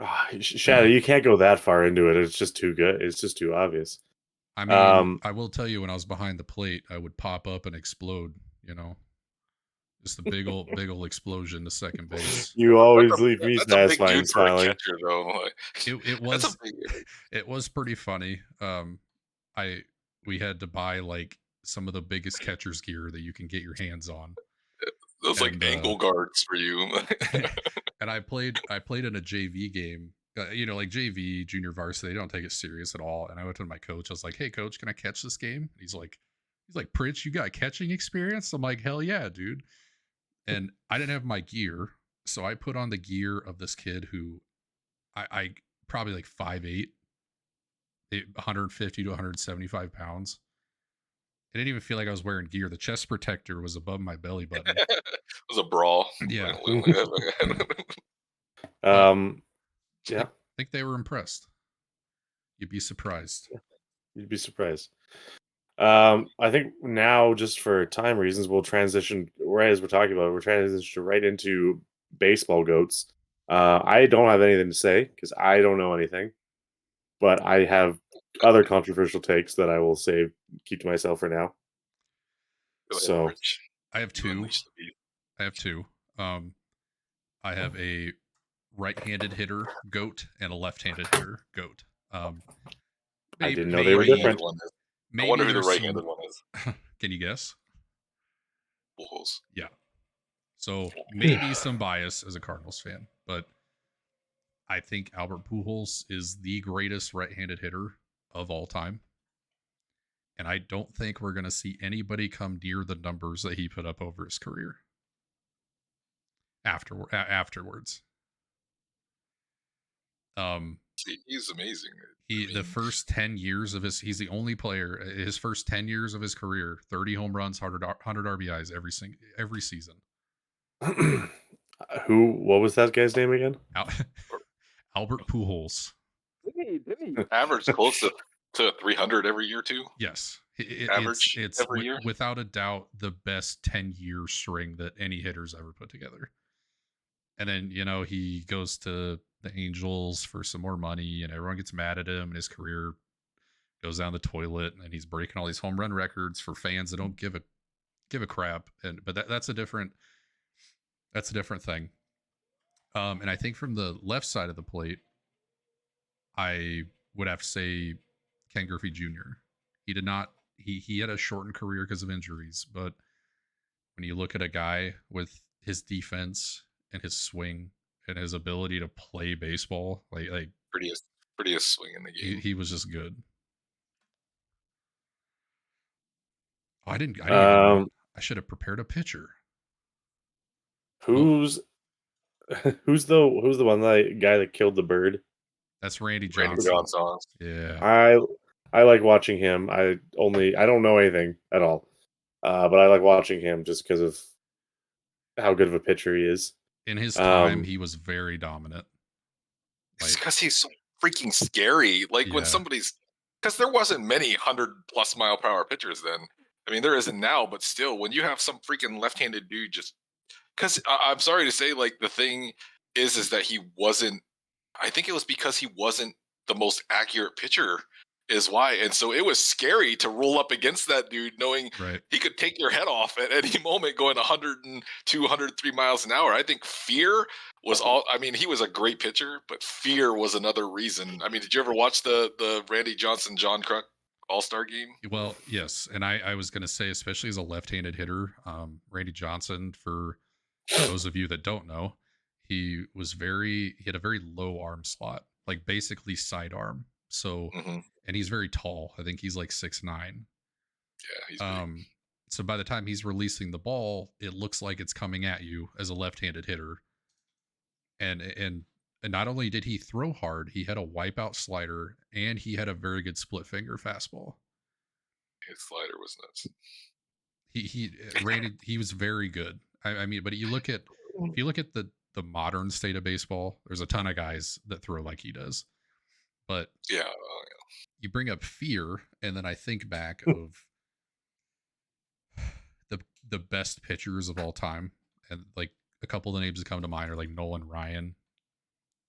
what you're saying? Shadow, you can't go that far into it. It's just too good. It's just too obvious. I mean, Um, I will tell you, when I was behind the plate, I would pop up and explode. Just a big old explosion to second base. You always leave me That's a big satisfied and dude for a smiling. catcher, though. Like, It that's a was big. it was pretty funny. We had to buy like some of the biggest catcher's gear that you can get your hands on. Those like And, angle guards for you. and I played in a JV game. Like JV junior varsity, they don't take it serious at all. And I went to my coach. I was like, "Hey, coach, can I catch this game?" He's like, "Pritch, you got catching experience?" I'm like, "Hell yeah, dude!" And I didn't have my gear, so I put on the gear of this kid who I probably like 5'8", 150 to 175 pounds. I didn't even feel like I was wearing gear. The chest protector was above my belly button. It was a brawl. Yeah. Yeah, I think they were impressed. You'd be surprised. you'd be surprised. I think now, just for time reasons, we'll transition right as we're talking about it. We're transitioning right into baseball goats. I don't have anything to say because I don't know anything, but I have other controversial takes that I will save, keep to myself for now. Go ahead, So Rich. I have You two. unleash the beast. I have two. I have a right-handed hitter goat and a left-handed hitter goat. I didn't know they were Right-handed different. one is- I Maybe wonder who the there's right-handed some. one is. Can you guess? Bulls. Yeah. So maybe some bias as a Cardinals fan, but I think Albert Pujols is the greatest right-handed hitter of all time. And I don't think we're going to see anybody come near the numbers that he put up over his career. Afterwards. He's amazing. The first 10 years of he's the only player, his first 10 years of his career, 30 home runs, 100 RBIs every season. What was that guy's name again? Albert Pujols. Didn't he average close to 300 every year too? Yes. Average it's every year? without a doubt the best 10-year string that any hitter's ever put together. And then, he goes to the Angels for some more money and everyone gets mad at him and his career goes down the toilet and he's breaking all these home run records for fans that don't give a crap. But that's a different thing. And I think from the left side of the plate, I would have to say Ken Griffey Jr. He did not. He had a shortened career because of injuries, but when you look at a guy with his defense and his swing and his ability to play baseball, like prettiest swing in the game. he was just good. I didn't even, I should have prepared a pitcher. Who's the one guy that killed the bird? That's Randy Johnson. Randy Johnson. Yeah. I like watching him. I don't know anything at all. But I like watching him just because of how good of a pitcher he is. In his time, he was very dominant. It's because he's so freaking scary. Like when somebody's, because there wasn't many 100+ mile per hour pitchers then. I mean, there isn't now, but still, when you have some freaking left-handed dude, just because I'm sorry to say, like the thing is that he wasn't. I think it was because he wasn't the most accurate pitcher. Is why, and so it was scary to roll up against that dude, knowing he could take your head off at any moment, going 102, 103 miles an hour. I think fear was all. I mean, he was a great pitcher, but fear was another reason. I mean, did you ever watch the Randy Johnson John Kruk All-Star game? Well, yes, and I was going to say, especially as a left-handed hitter, Randy Johnson. For those of you that don't know, he had a very low arm slot, like basically sidearm. So. Mm-hmm. And he's very tall. I think he's like 6'9". Yeah, he's big. So by the time he's releasing the ball, it looks like it's coming at you as a left-handed hitter. And not only did he throw hard, he had a wipeout slider and he had a very good split finger fastball. His slider was nuts. He was very good. I mean, but if you look at the modern state of baseball, there's a ton of guys that throw like he does. But yeah. You bring up fear, and then I think back of the best pitchers of all time, and like a couple of the names that come to mind are like Nolan Ryan,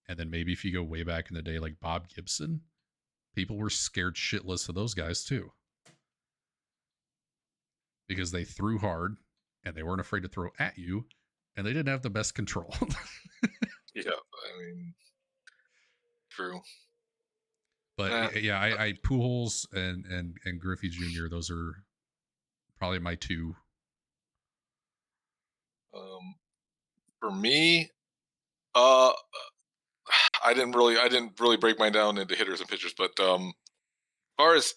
and then maybe if you go way back in the day, like Bob Gibson. People were scared shitless of those guys too, because they threw hard, and they weren't afraid to throw at you, and they didn't have the best control. Yeah, I mean, true. But yeah, I Pujols and Griffey Jr. Those are probably my two. For me, uh, I didn't really break mine down into hitters and pitchers, but as far as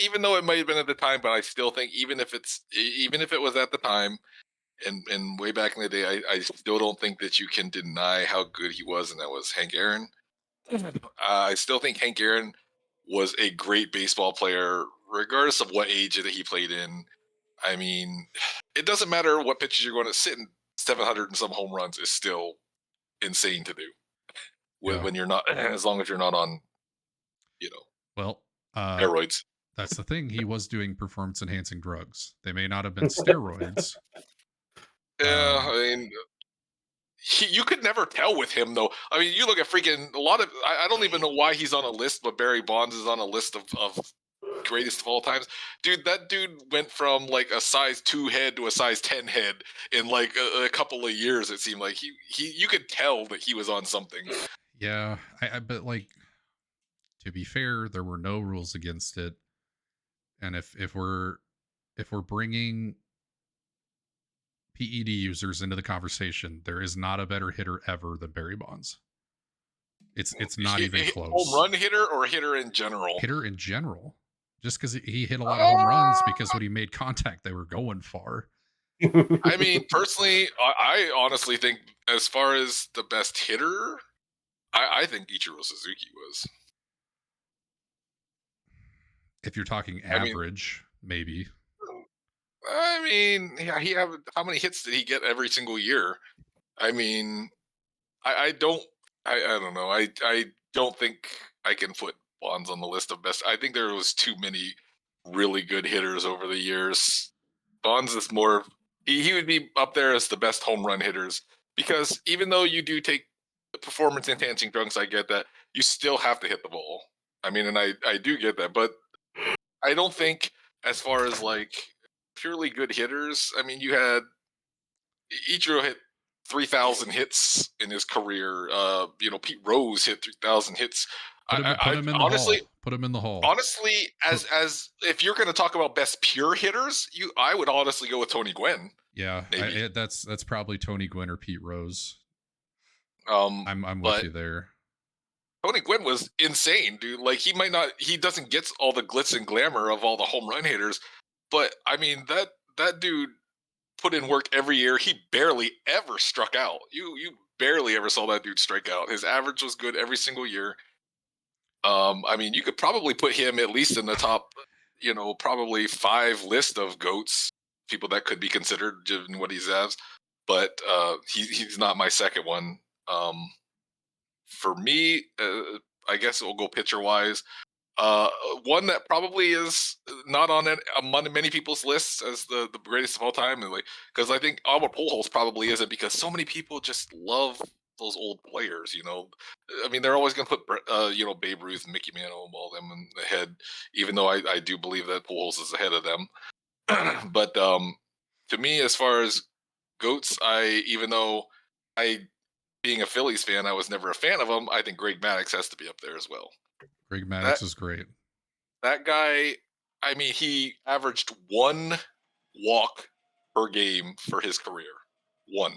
even though it might have been at the time, but I still think even if it was at the time and way back in the day, I still don't think that you can deny how good he was, and that was Hank Aaron. I still think Hank Aaron was a great baseball player, regardless of what age that he played in. I mean, it doesn't matter what pitches you're going to sit in. 700 and some home runs is still insane to do Yeah. when you're not, as long as you're not on, Well, steroids. that's the thing. He was doing performance enhancing drugs. They may not have been steroids. Yeah, I mean, you could never tell with him though. I mean, you look at freaking a lot of. I don't even know why he's on a list, but Barry Bonds is on a list of greatest of all times. Dude, that dude went from like a size 2 head to a size 10 head in like a couple of years. It seemed like he you could tell that he was on something. Yeah, but like, to be fair, there were no rules against it, and if we're bringing PED users into the conversation, there is not a better hitter ever than Barry Bonds. It's not even close. Home run hitter or hitter in general? Hitter in general. Just because he hit a lot of home runs, because when he made contact, they were going far. I mean, personally, I honestly think as far as the best hitter, I think Ichiro Suzuki was. If you're talking average, maybe. I mean, yeah, how many hits did he get every single year? I mean, I don't know. I don't think I can put Bonds on the list of best. I think there was too many really good hitters over the years. Bonds is more. He would be up there as the best home run hitters, because even though you do take performance enhancing drugs, I get that, you still have to hit the ball. I mean, and I do get that, but I don't think as far as like purely good hitters. I mean, you had Ichiro hit 3,000 hits in his career. Pete Rose hit 3,000 hits. Put him in the honestly, hall. Put him in the hall. Honestly, as if you're going to talk about best pure hitters, I would honestly go with Tony Gwynn. Yeah, that's probably Tony Gwynn or Pete Rose. I'm with you there. Tony Gwynn was insane, dude. Like, he doesn't get all the glitz and glamour of all the home run hitters, but I mean that dude put in work every year. He barely ever struck out. You barely ever saw that dude strike out. His average was good every single year. I mean, you could probably put him at least in the top, probably 5 list of GOATs, people that could be considered given what he has. But he's not my second one. For me, I guess it will go pitcher wise. One that probably is not on among many people's lists as the greatest of all time, and because I think Albert Pujols probably isn't, because so many people just love those old players. I mean, they're always going to put Babe Ruth, Mickey Mantle, all them in the head, even though I do believe that Pujols is ahead of them. But to me, as far as GOATs, even though being a Phillies fan, I was never a fan of him, I think Greg Maddux has to be up there as well. Greg Maddux is great. That guy, I mean, he averaged 1 walk per game for his career. 1.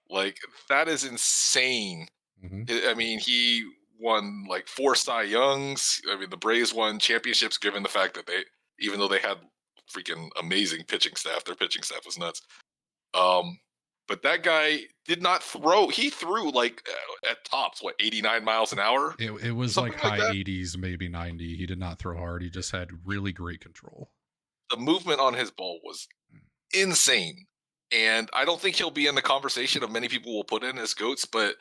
Like, that is insane. Mm-hmm. I mean, he won like 4 Cy Youngs. I mean, the Braves won championships given the fact that even though they had freaking amazing pitching staff, their pitching staff was nuts. But that guy did not throw. He threw like at tops, 89 miles an hour? It was like high 80s, maybe 90. He did not throw hard. He just had really great control. The movement on his ball was insane. And I don't think he'll be in the conversation of many people will put in as GOATs, but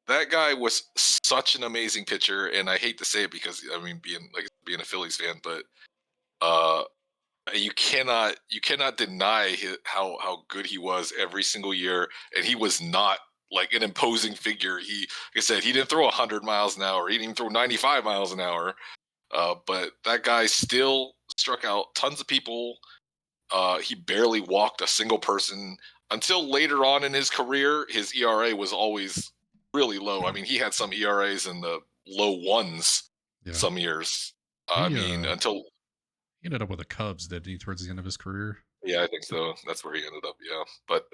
that guy was such an amazing pitcher. And I hate to say it because, I mean, being a Phillies fan, but you cannot deny how good he was every single year, and he was not like an imposing figure. Like I said, he didn't throw 100 miles an hour. He didn't even throw 95 miles an hour. But that guy still struck out tons of people. He barely walked a single person until later on in his career. His ERA was always really low. I mean, he had some ERAs in the low ones Yeah. some years. Until he ended up with the Cubs, didn't he, towards the end of his career? Yeah, I think so. That's where he ended up. Yeah, but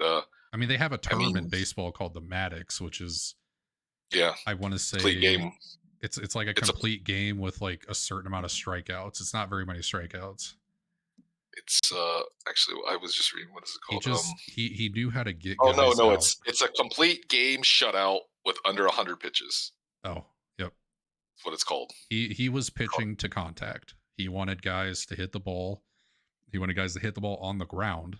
I mean, they have a term in baseball called the Maddox, which is, yeah, I want to say, complete game. It's like a complete game with like a certain amount of strikeouts. It's not very many strikeouts. It's actually, I was just reading, what is it called? He knew how to get. Oh guys no, out. it's a complete game shutout with under 100 pitches. Oh, yep. That's what it's called. He was pitching to contact. He wanted guys to hit the ball. He wanted guys to hit the ball on the ground,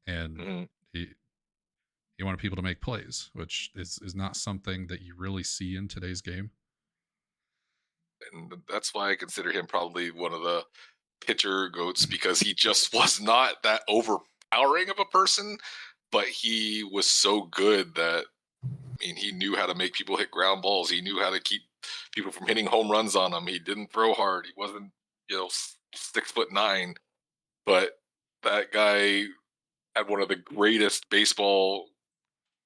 and he wanted people to make plays, which is not something that you really see in today's game. And that's why I consider him probably one of the pitcher goats, because he just was not that overpowering of a person, but he was so good that, I mean, he knew how to make people hit ground balls. He knew how to keep people from hitting home runs on him. He didn't throw hard. He wasn't, 6'9", but that guy had one of the greatest baseball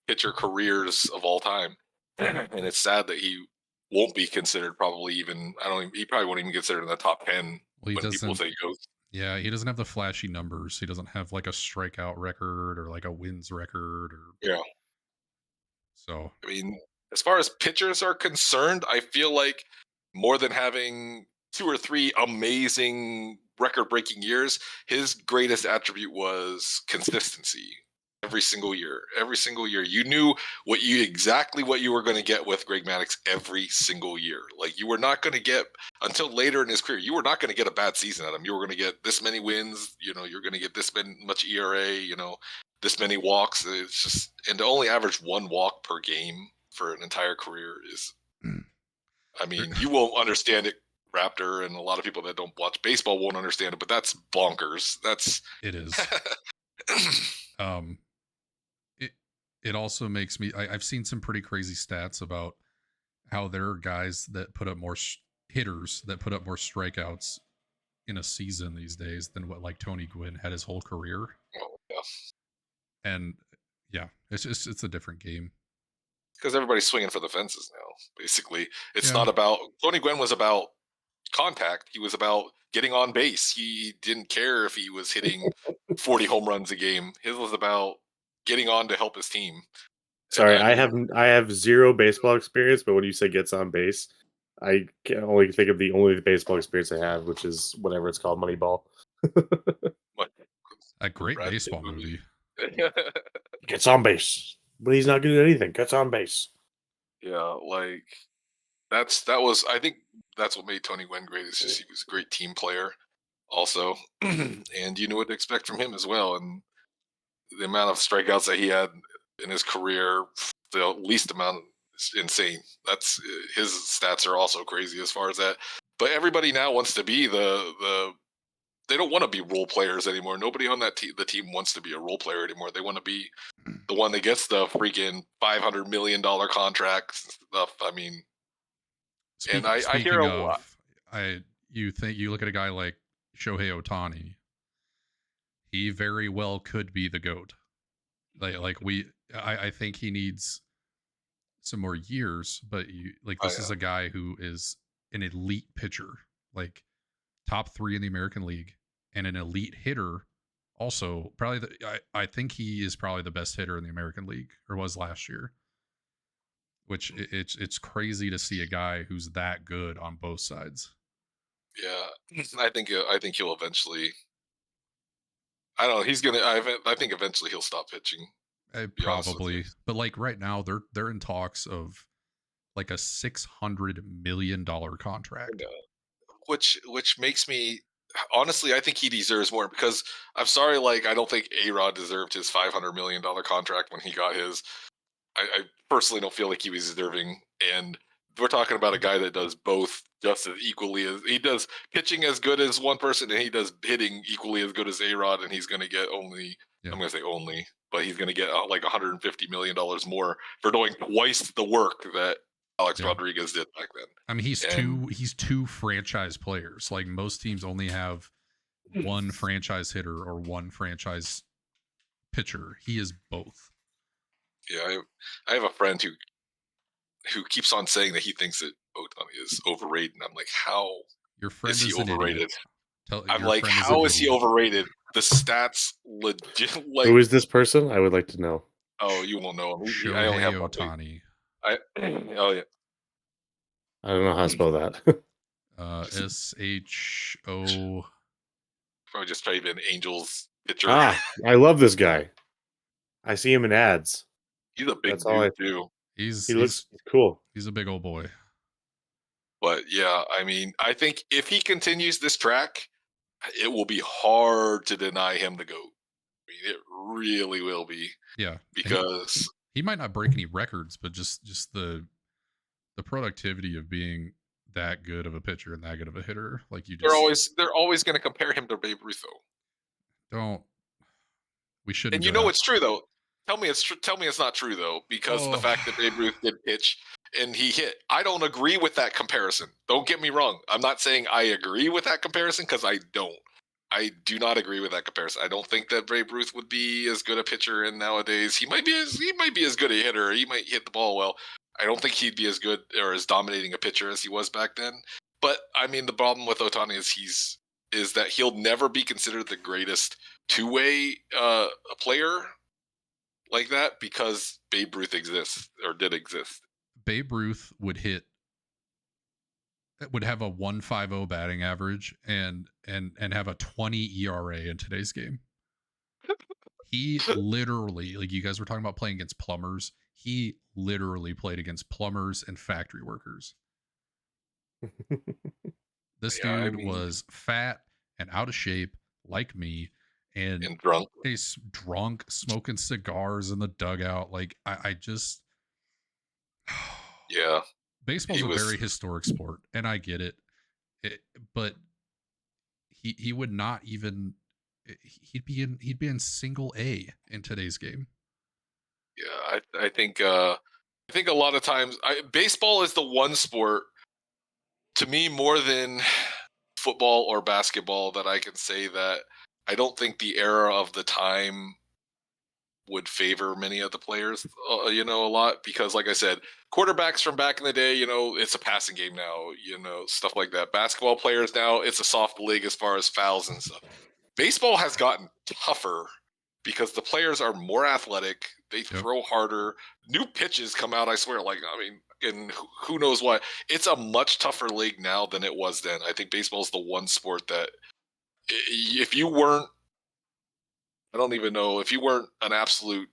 pitcher careers of all time. And it's sad that he won't be considered, probably even, he probably won't even consider in the top 10 when people say goes. Yeah, he doesn't have the flashy numbers. He doesn't have like a strikeout record or like a wins record Yeah. So, I mean, as far as pitchers are concerned, I feel like more than having 2 or 3 amazing record-breaking years, his greatest attribute was consistency. Every single year, you knew exactly what you were going to get with Greg Maddux every single year. Like, you were not going to get, until later in his career, you were not going to get a bad season at him. You were going to get this many wins. You're going to get this much ERA. This many walks. It's just, and to only average 1 walk per game for an entire career is, I mean, you won't understand it, Raptor, and a lot of people that don't watch baseball won't understand it, but that's bonkers. It is. It also makes me, I've seen some pretty crazy stats about how there are guys that put up more hitters that put up more strikeouts in a season these days than what like Tony Gwynn had his whole career. Oh, yeah. And yeah, it's a different game. Because everybody's swinging for the fences now, basically. It's not about, Tony Gwynn was about contact. He was about getting on base. He didn't care if he was hitting 40 home runs a game. His was about getting on to help his team. Sorry, I have 0 baseball experience, but when you say gets on base, I can only think of the only baseball experience I have, which is whatever it's called, Moneyball. A great baseball movie. Gets on base, but he's not good at anything. Gets on base. Yeah, like that was, I think that's what made Tony Gwynn great. Is just he was a great team player, also, and you knew what to expect from him as well. And the amount of strikeouts that he had in his career, the least amount, is insane. That's, his stats are also crazy as far as that. But everybody now wants to be they don't want to be role players anymore. Nobody on the team wants to be a role player anymore. They want to be the one that gets the freaking $500 million contracts and stuff. I mean, I hear a lot. You look at a guy like Shohei Ohtani. He very well could be the GOAT. I think he needs some more years, but this is a guy who is an elite pitcher, like top 3 in the American League, and an elite hitter. Also, probably I think he is probably the best hitter in the American League, or was last year. Which it's crazy to see a guy who's that good on both sides. Yeah, I think he'll eventually. I don't know. He's gonna. I think eventually he'll stop pitching. Probably, but like right now, they're in talks of like a $600 million contract, which makes me, honestly, I think he deserves more, because I'm sorry, like, I don't think A-Rod deserved his $500 million contract when he got his. I personally don't feel like he was deserving, and we're talking about a guy that does both just as equally. As he does pitching as good as one person, and he does hitting equally as good as A-Rod, and he's going to get only, I'm going to say only, but he's going to get like $150 million more for doing twice the work that Alex Rodriguez did back then. I mean, he's two franchise players. Like, most teams only have one franchise hitter or one franchise pitcher. He is both. Yeah, I have a friend who keeps on saying that he thinks that Otani is overrated, and I'm like, how Your friend is he is an overrated? idiot. I'm Your like, friend how an is he idiot. overrated? The stats legit. Like, Who is this person? I would like to know. oh, you won't know him. I only Shohei have one. Otani. Oh yeah, I don't know how to spell that. SHO. probably just type in Angels pitcher. I love this guy. I see him in ads. He's a big That's all dude too. He looks cool. He's a big old boy. But yeah, I mean, I think if he continues this track, it will be hard to deny him the GOAT. I mean, it really will be. Yeah, because he might not break any records, but just the productivity of being that good of a pitcher and that good of a hitter, like you just they're always going to compare him to Babe Ruth though. don't. We shouldn't. And you know it's true though. Tell me it's not true though, because of the fact that Babe Ruth did pitch and he hit. I don't agree with that comparison. Don't get me wrong. I'm not saying I agree with that comparison, because I don't. I do not agree with that comparison. I don't think that Babe Ruth would be as good a pitcher, and nowadays he might be as good a hitter. He might hit the ball well. I don't think he'd be as good or as dominating a pitcher as he was back then. But I mean, the problem with Otani is that he'll never be considered the greatest two-way player like that, because Babe Ruth exists or did exist. Babe Ruth would have a 1.50 batting average and have a 20 ERA in today's game. He literally, like you guys were talking about playing against plumbers, he literally played against plumbers and factory workers. This dude was fat and out of shape like me, and drunk. He's drunk, smoking cigars in the dugout. Like I just yeah. Baseball's a very historic sport, and I get it. But he would not even he'd be in single A in today's game. Yeah, I think a lot of times baseball is the one sport, to me, more than football or basketball, that I can say that I don't think the era of the time would favor many of the players, a lot, because like I said, quarterbacks from back in the day, it's a passing game now, stuff like that. Basketball players now, it's a soft league as far as fouls and stuff. Baseball has gotten tougher because the players are more athletic. They throw harder. New pitches come out, I swear. And who knows what? It's a much tougher league now than it was then. I think baseball is the one sport that if you weren't, I don't even know, if you weren't an absolute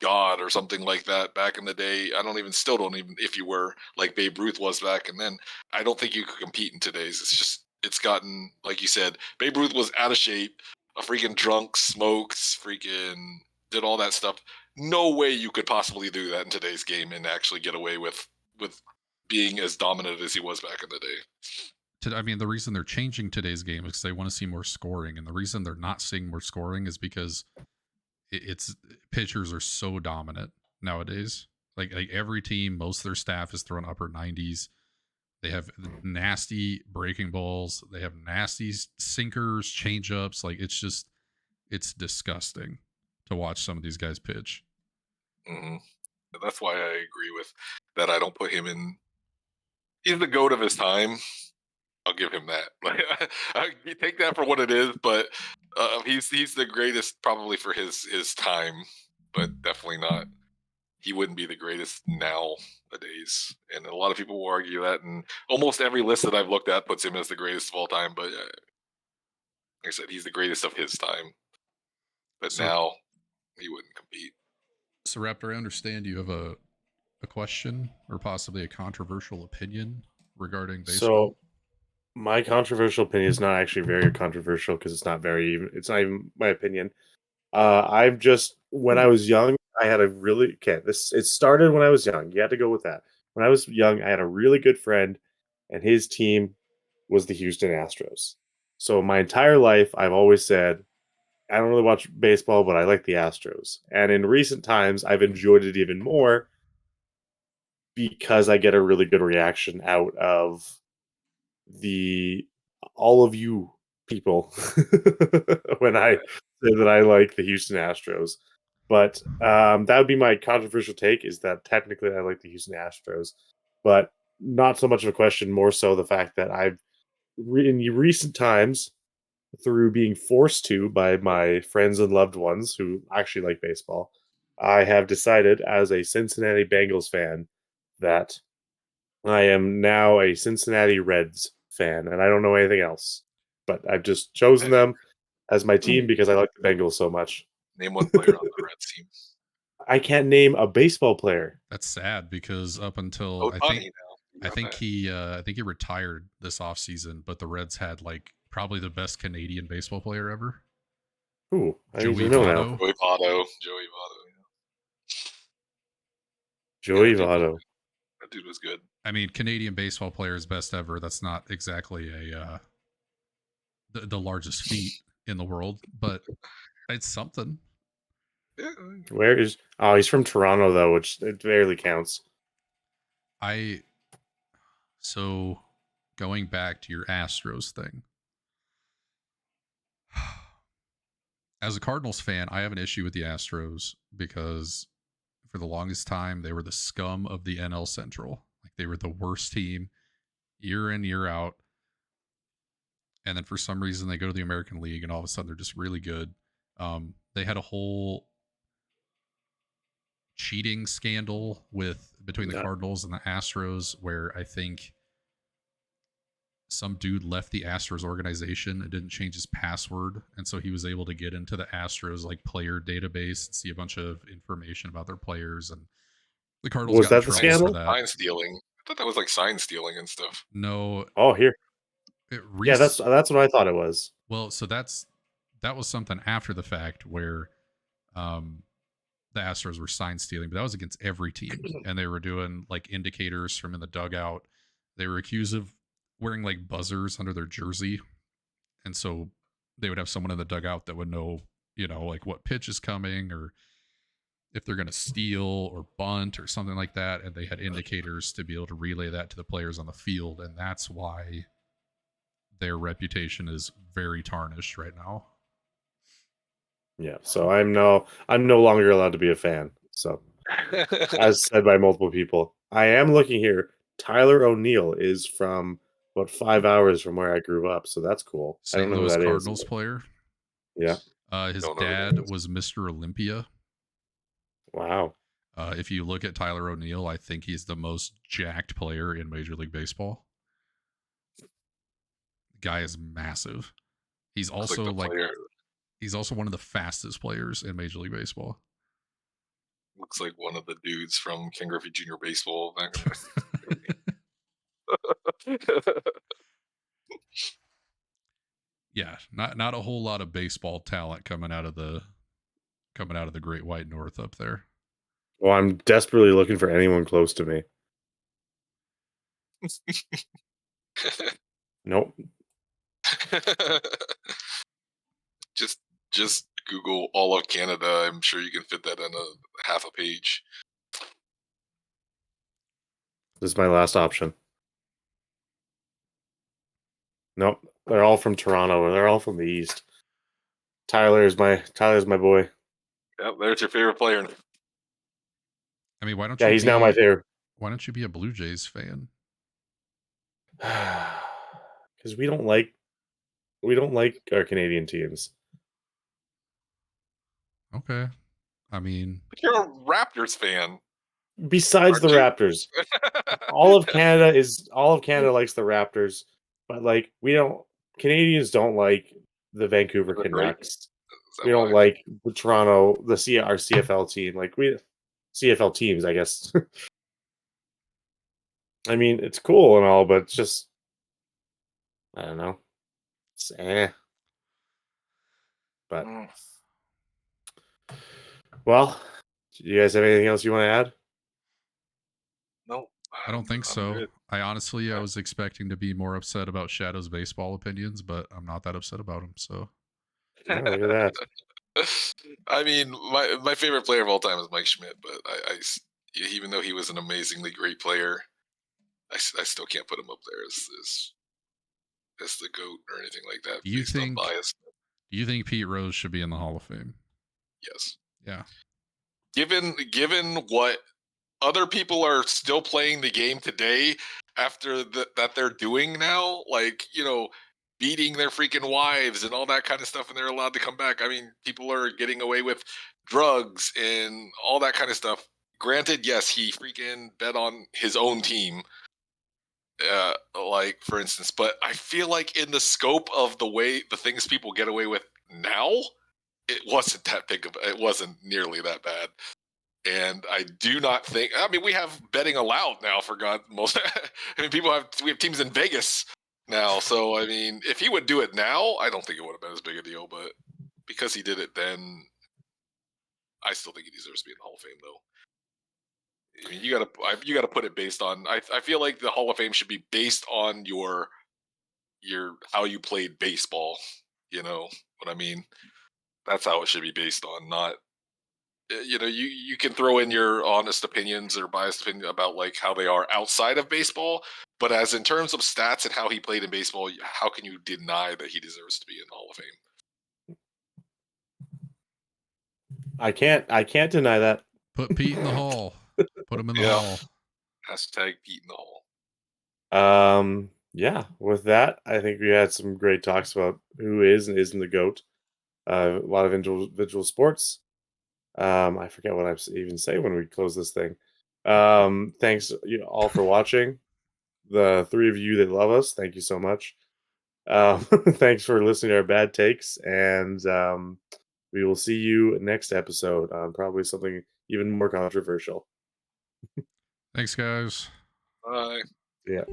god or something like that back in the day, still don't even, if you were like Babe Ruth was back and then, I don't think you could compete in today's. It's gotten, like you said, Babe Ruth was out of shape, a freaking drunk, smokes, freaking did all that stuff. No way you could possibly do that in today's game and actually get away with being as dominant as he was back in the day. I mean, the reason they're changing today's game is because they want to see more scoring, and the reason they're not seeing more scoring is because it's pitchers are so dominant nowadays. Like every team, most of their staff is throwing upper 90s. They have nasty breaking balls. They have nasty sinkers, changeups. Like it's disgusting to watch some of these guys pitch. Mm-hmm. That's why I agree with that. I don't put him in. He's the GOAT of his time. I'll give him that. I take that for what it is, but he's the greatest probably for his time, but definitely not. He wouldn't be the greatest nowadays, and a lot of people will argue that. And almost every list that I've looked at puts him as the greatest of all time. But like I said, he's the greatest of his time. But now he wouldn't compete. So, Raptor, I understand you have a question or possibly a controversial opinion regarding baseball. So, my controversial opinion is not actually very controversial because it's not even my opinion. I've just, when I was young, I had it started when I was young. You had to go with that. When I was young, I had a really good friend, and his team was the Houston Astros. So my entire life, I've always said, I don't really watch baseball, but I like the Astros. And in recent times, I've enjoyed it even more because I get a really good reaction out of all of you people when I say that I like the Houston Astros. But that would be my controversial take, is that technically I like the Houston Astros, but not so much of a question, more so the fact that I've, in recent times, through being forced to by my friends and loved ones who actually like baseball, I have decided as a Cincinnati Bengals fan that I am now a Cincinnati Reds fan, and I don't know anything else. But I've just chosen them as my team because I like the Bengals so much. Name one player on the Reds team. I can't name a baseball player. That's sad because up until Ohtani now. I think he retired this offseason, but the Reds had like probably the best Canadian baseball player ever. Ooh, I need Joey to know now. Votto. Joey Votto. Joey Votto. Joey Yeah, Votto. that dude was good. I mean, Canadian baseball players best ever. That's not exactly a the largest feat in the world, but it's something. Yeah. Where is? Oh, he's from Toronto though, which it barely counts. So going back to your Astros thing. As a Cardinals fan, I have an issue with the Astros because for the longest time they were the scum of the NL Central. Like they were the worst team year in, year out. And then for some reason they go to the American League and all of a sudden they're just really good. They had a whole cheating scandal between the Cardinals and the Astros where I think some dude left the Astros organization and didn't change his password, and so he was able to get into the Astros like player database and see a bunch of information about their players. And the Cardinals Was got in that the trouble scandal? for that. Sign stealing. I thought that was like sign stealing and stuff. No. Oh, here. Yeah, that's what I thought it was. Well, so that was something after the fact where the Astros were sign stealing, but that was against every team, and they were doing like indicators from in the dugout. They were accused of wearing like buzzers under their jersey, and so they would have someone in the dugout that would know, like what pitch is coming or if they're going to steal or bunt or something like that, and they had indicators to be able to relay that to the players on the field, and that's why their reputation is very tarnished right now. Yeah, so I'm no longer allowed to be a fan. So, as said by multiple people, I am looking here. Tyler O'Neill is from about 5 hours from where I grew up, so that's cool. I St. don't know Louis who that Cardinals is. player. Yeah. His dad was Mr. Olympia. Wow. If you look at Tyler O'Neill, I think he's the most jacked player in Major League Baseball. The guy is massive. He's also he's also one of the fastest players in Major League Baseball. Looks like one of the dudes from Ken Griffey Jr. Baseball. Yeah, not a whole lot of baseball talent coming out of the Great White North up there. Well, I'm desperately looking for anyone close to me. Nope. Just Google all of Canada. I'm sure you can fit that in a half a page. This is my last option. Nope. They're all from Toronto. They're all from the East. Tyler's my boy. Yep, there's your favorite player. I mean, why don't Yeah, you he's now my favorite. Why don't you be a Blue Jays fan? Because we don't like our Canadian teams. Okay. I mean, But you're a Raptors fan. Besides the Raptors, all of Canada likes the Raptors, but like Canadians don't like the Vancouver Canucks. We don't like the Toronto, our CFL team. Like CFL teams, I guess. I mean, it's cool and all, but it's just, I don't know. It's But well, do you guys have anything else you want to add? No, I don't think so. Good. I was expecting to be more upset about Shadow's baseball opinions, but I'm not that upset about him. So, oh, look at that. I mean, my favorite player of all time is Mike Schmidt, but I even though he was an amazingly great player, I still can't put him up there as as the GOAT or anything like that Do you based on think? bias. Do you think Pete Rose should be in the Hall of Fame? Yes. Yeah. Given what other people are still playing the game today after that they're doing now, like, beating their freaking wives and all that kind of stuff, and they're allowed to come back. I mean, people are getting away with drugs and all that kind of stuff. Granted, yes, he freaking bet on his own team, like for instance, but I feel like in the scope of the things people get away with now, it wasn't nearly that bad. And I do not think. I mean, we have betting allowed now. For God, most. I mean, we have teams in Vegas now. So I mean, if he would do it now, I don't think it would have been as big a deal. But because he did it then, I still think he deserves to be in the Hall of Fame, though. I mean, you gotta put it based on. I feel like the Hall of Fame should be based on your how you played baseball. You know what I mean? That's how it should be based on, not you can throw in your honest opinions or biased opinion about like how they are outside of baseball, but as in terms of stats and how he played in baseball, how can you deny that he deserves to be in the Hall of Fame? I can't deny that. Put Pete in the Hall. Put him in the Yeah. Hall. Hashtag Pete in the Hall. Yeah, with that, I think we had some great talks about who is and isn't the GOAT. A lot of individual sports. I forget what I even say when we close this thing. Thanks all for watching. The three of you that love us, thank you so much. Thanks for listening to our bad takes, and we will see you next episode on probably something even more controversial. Thanks, guys. Bye. Yeah.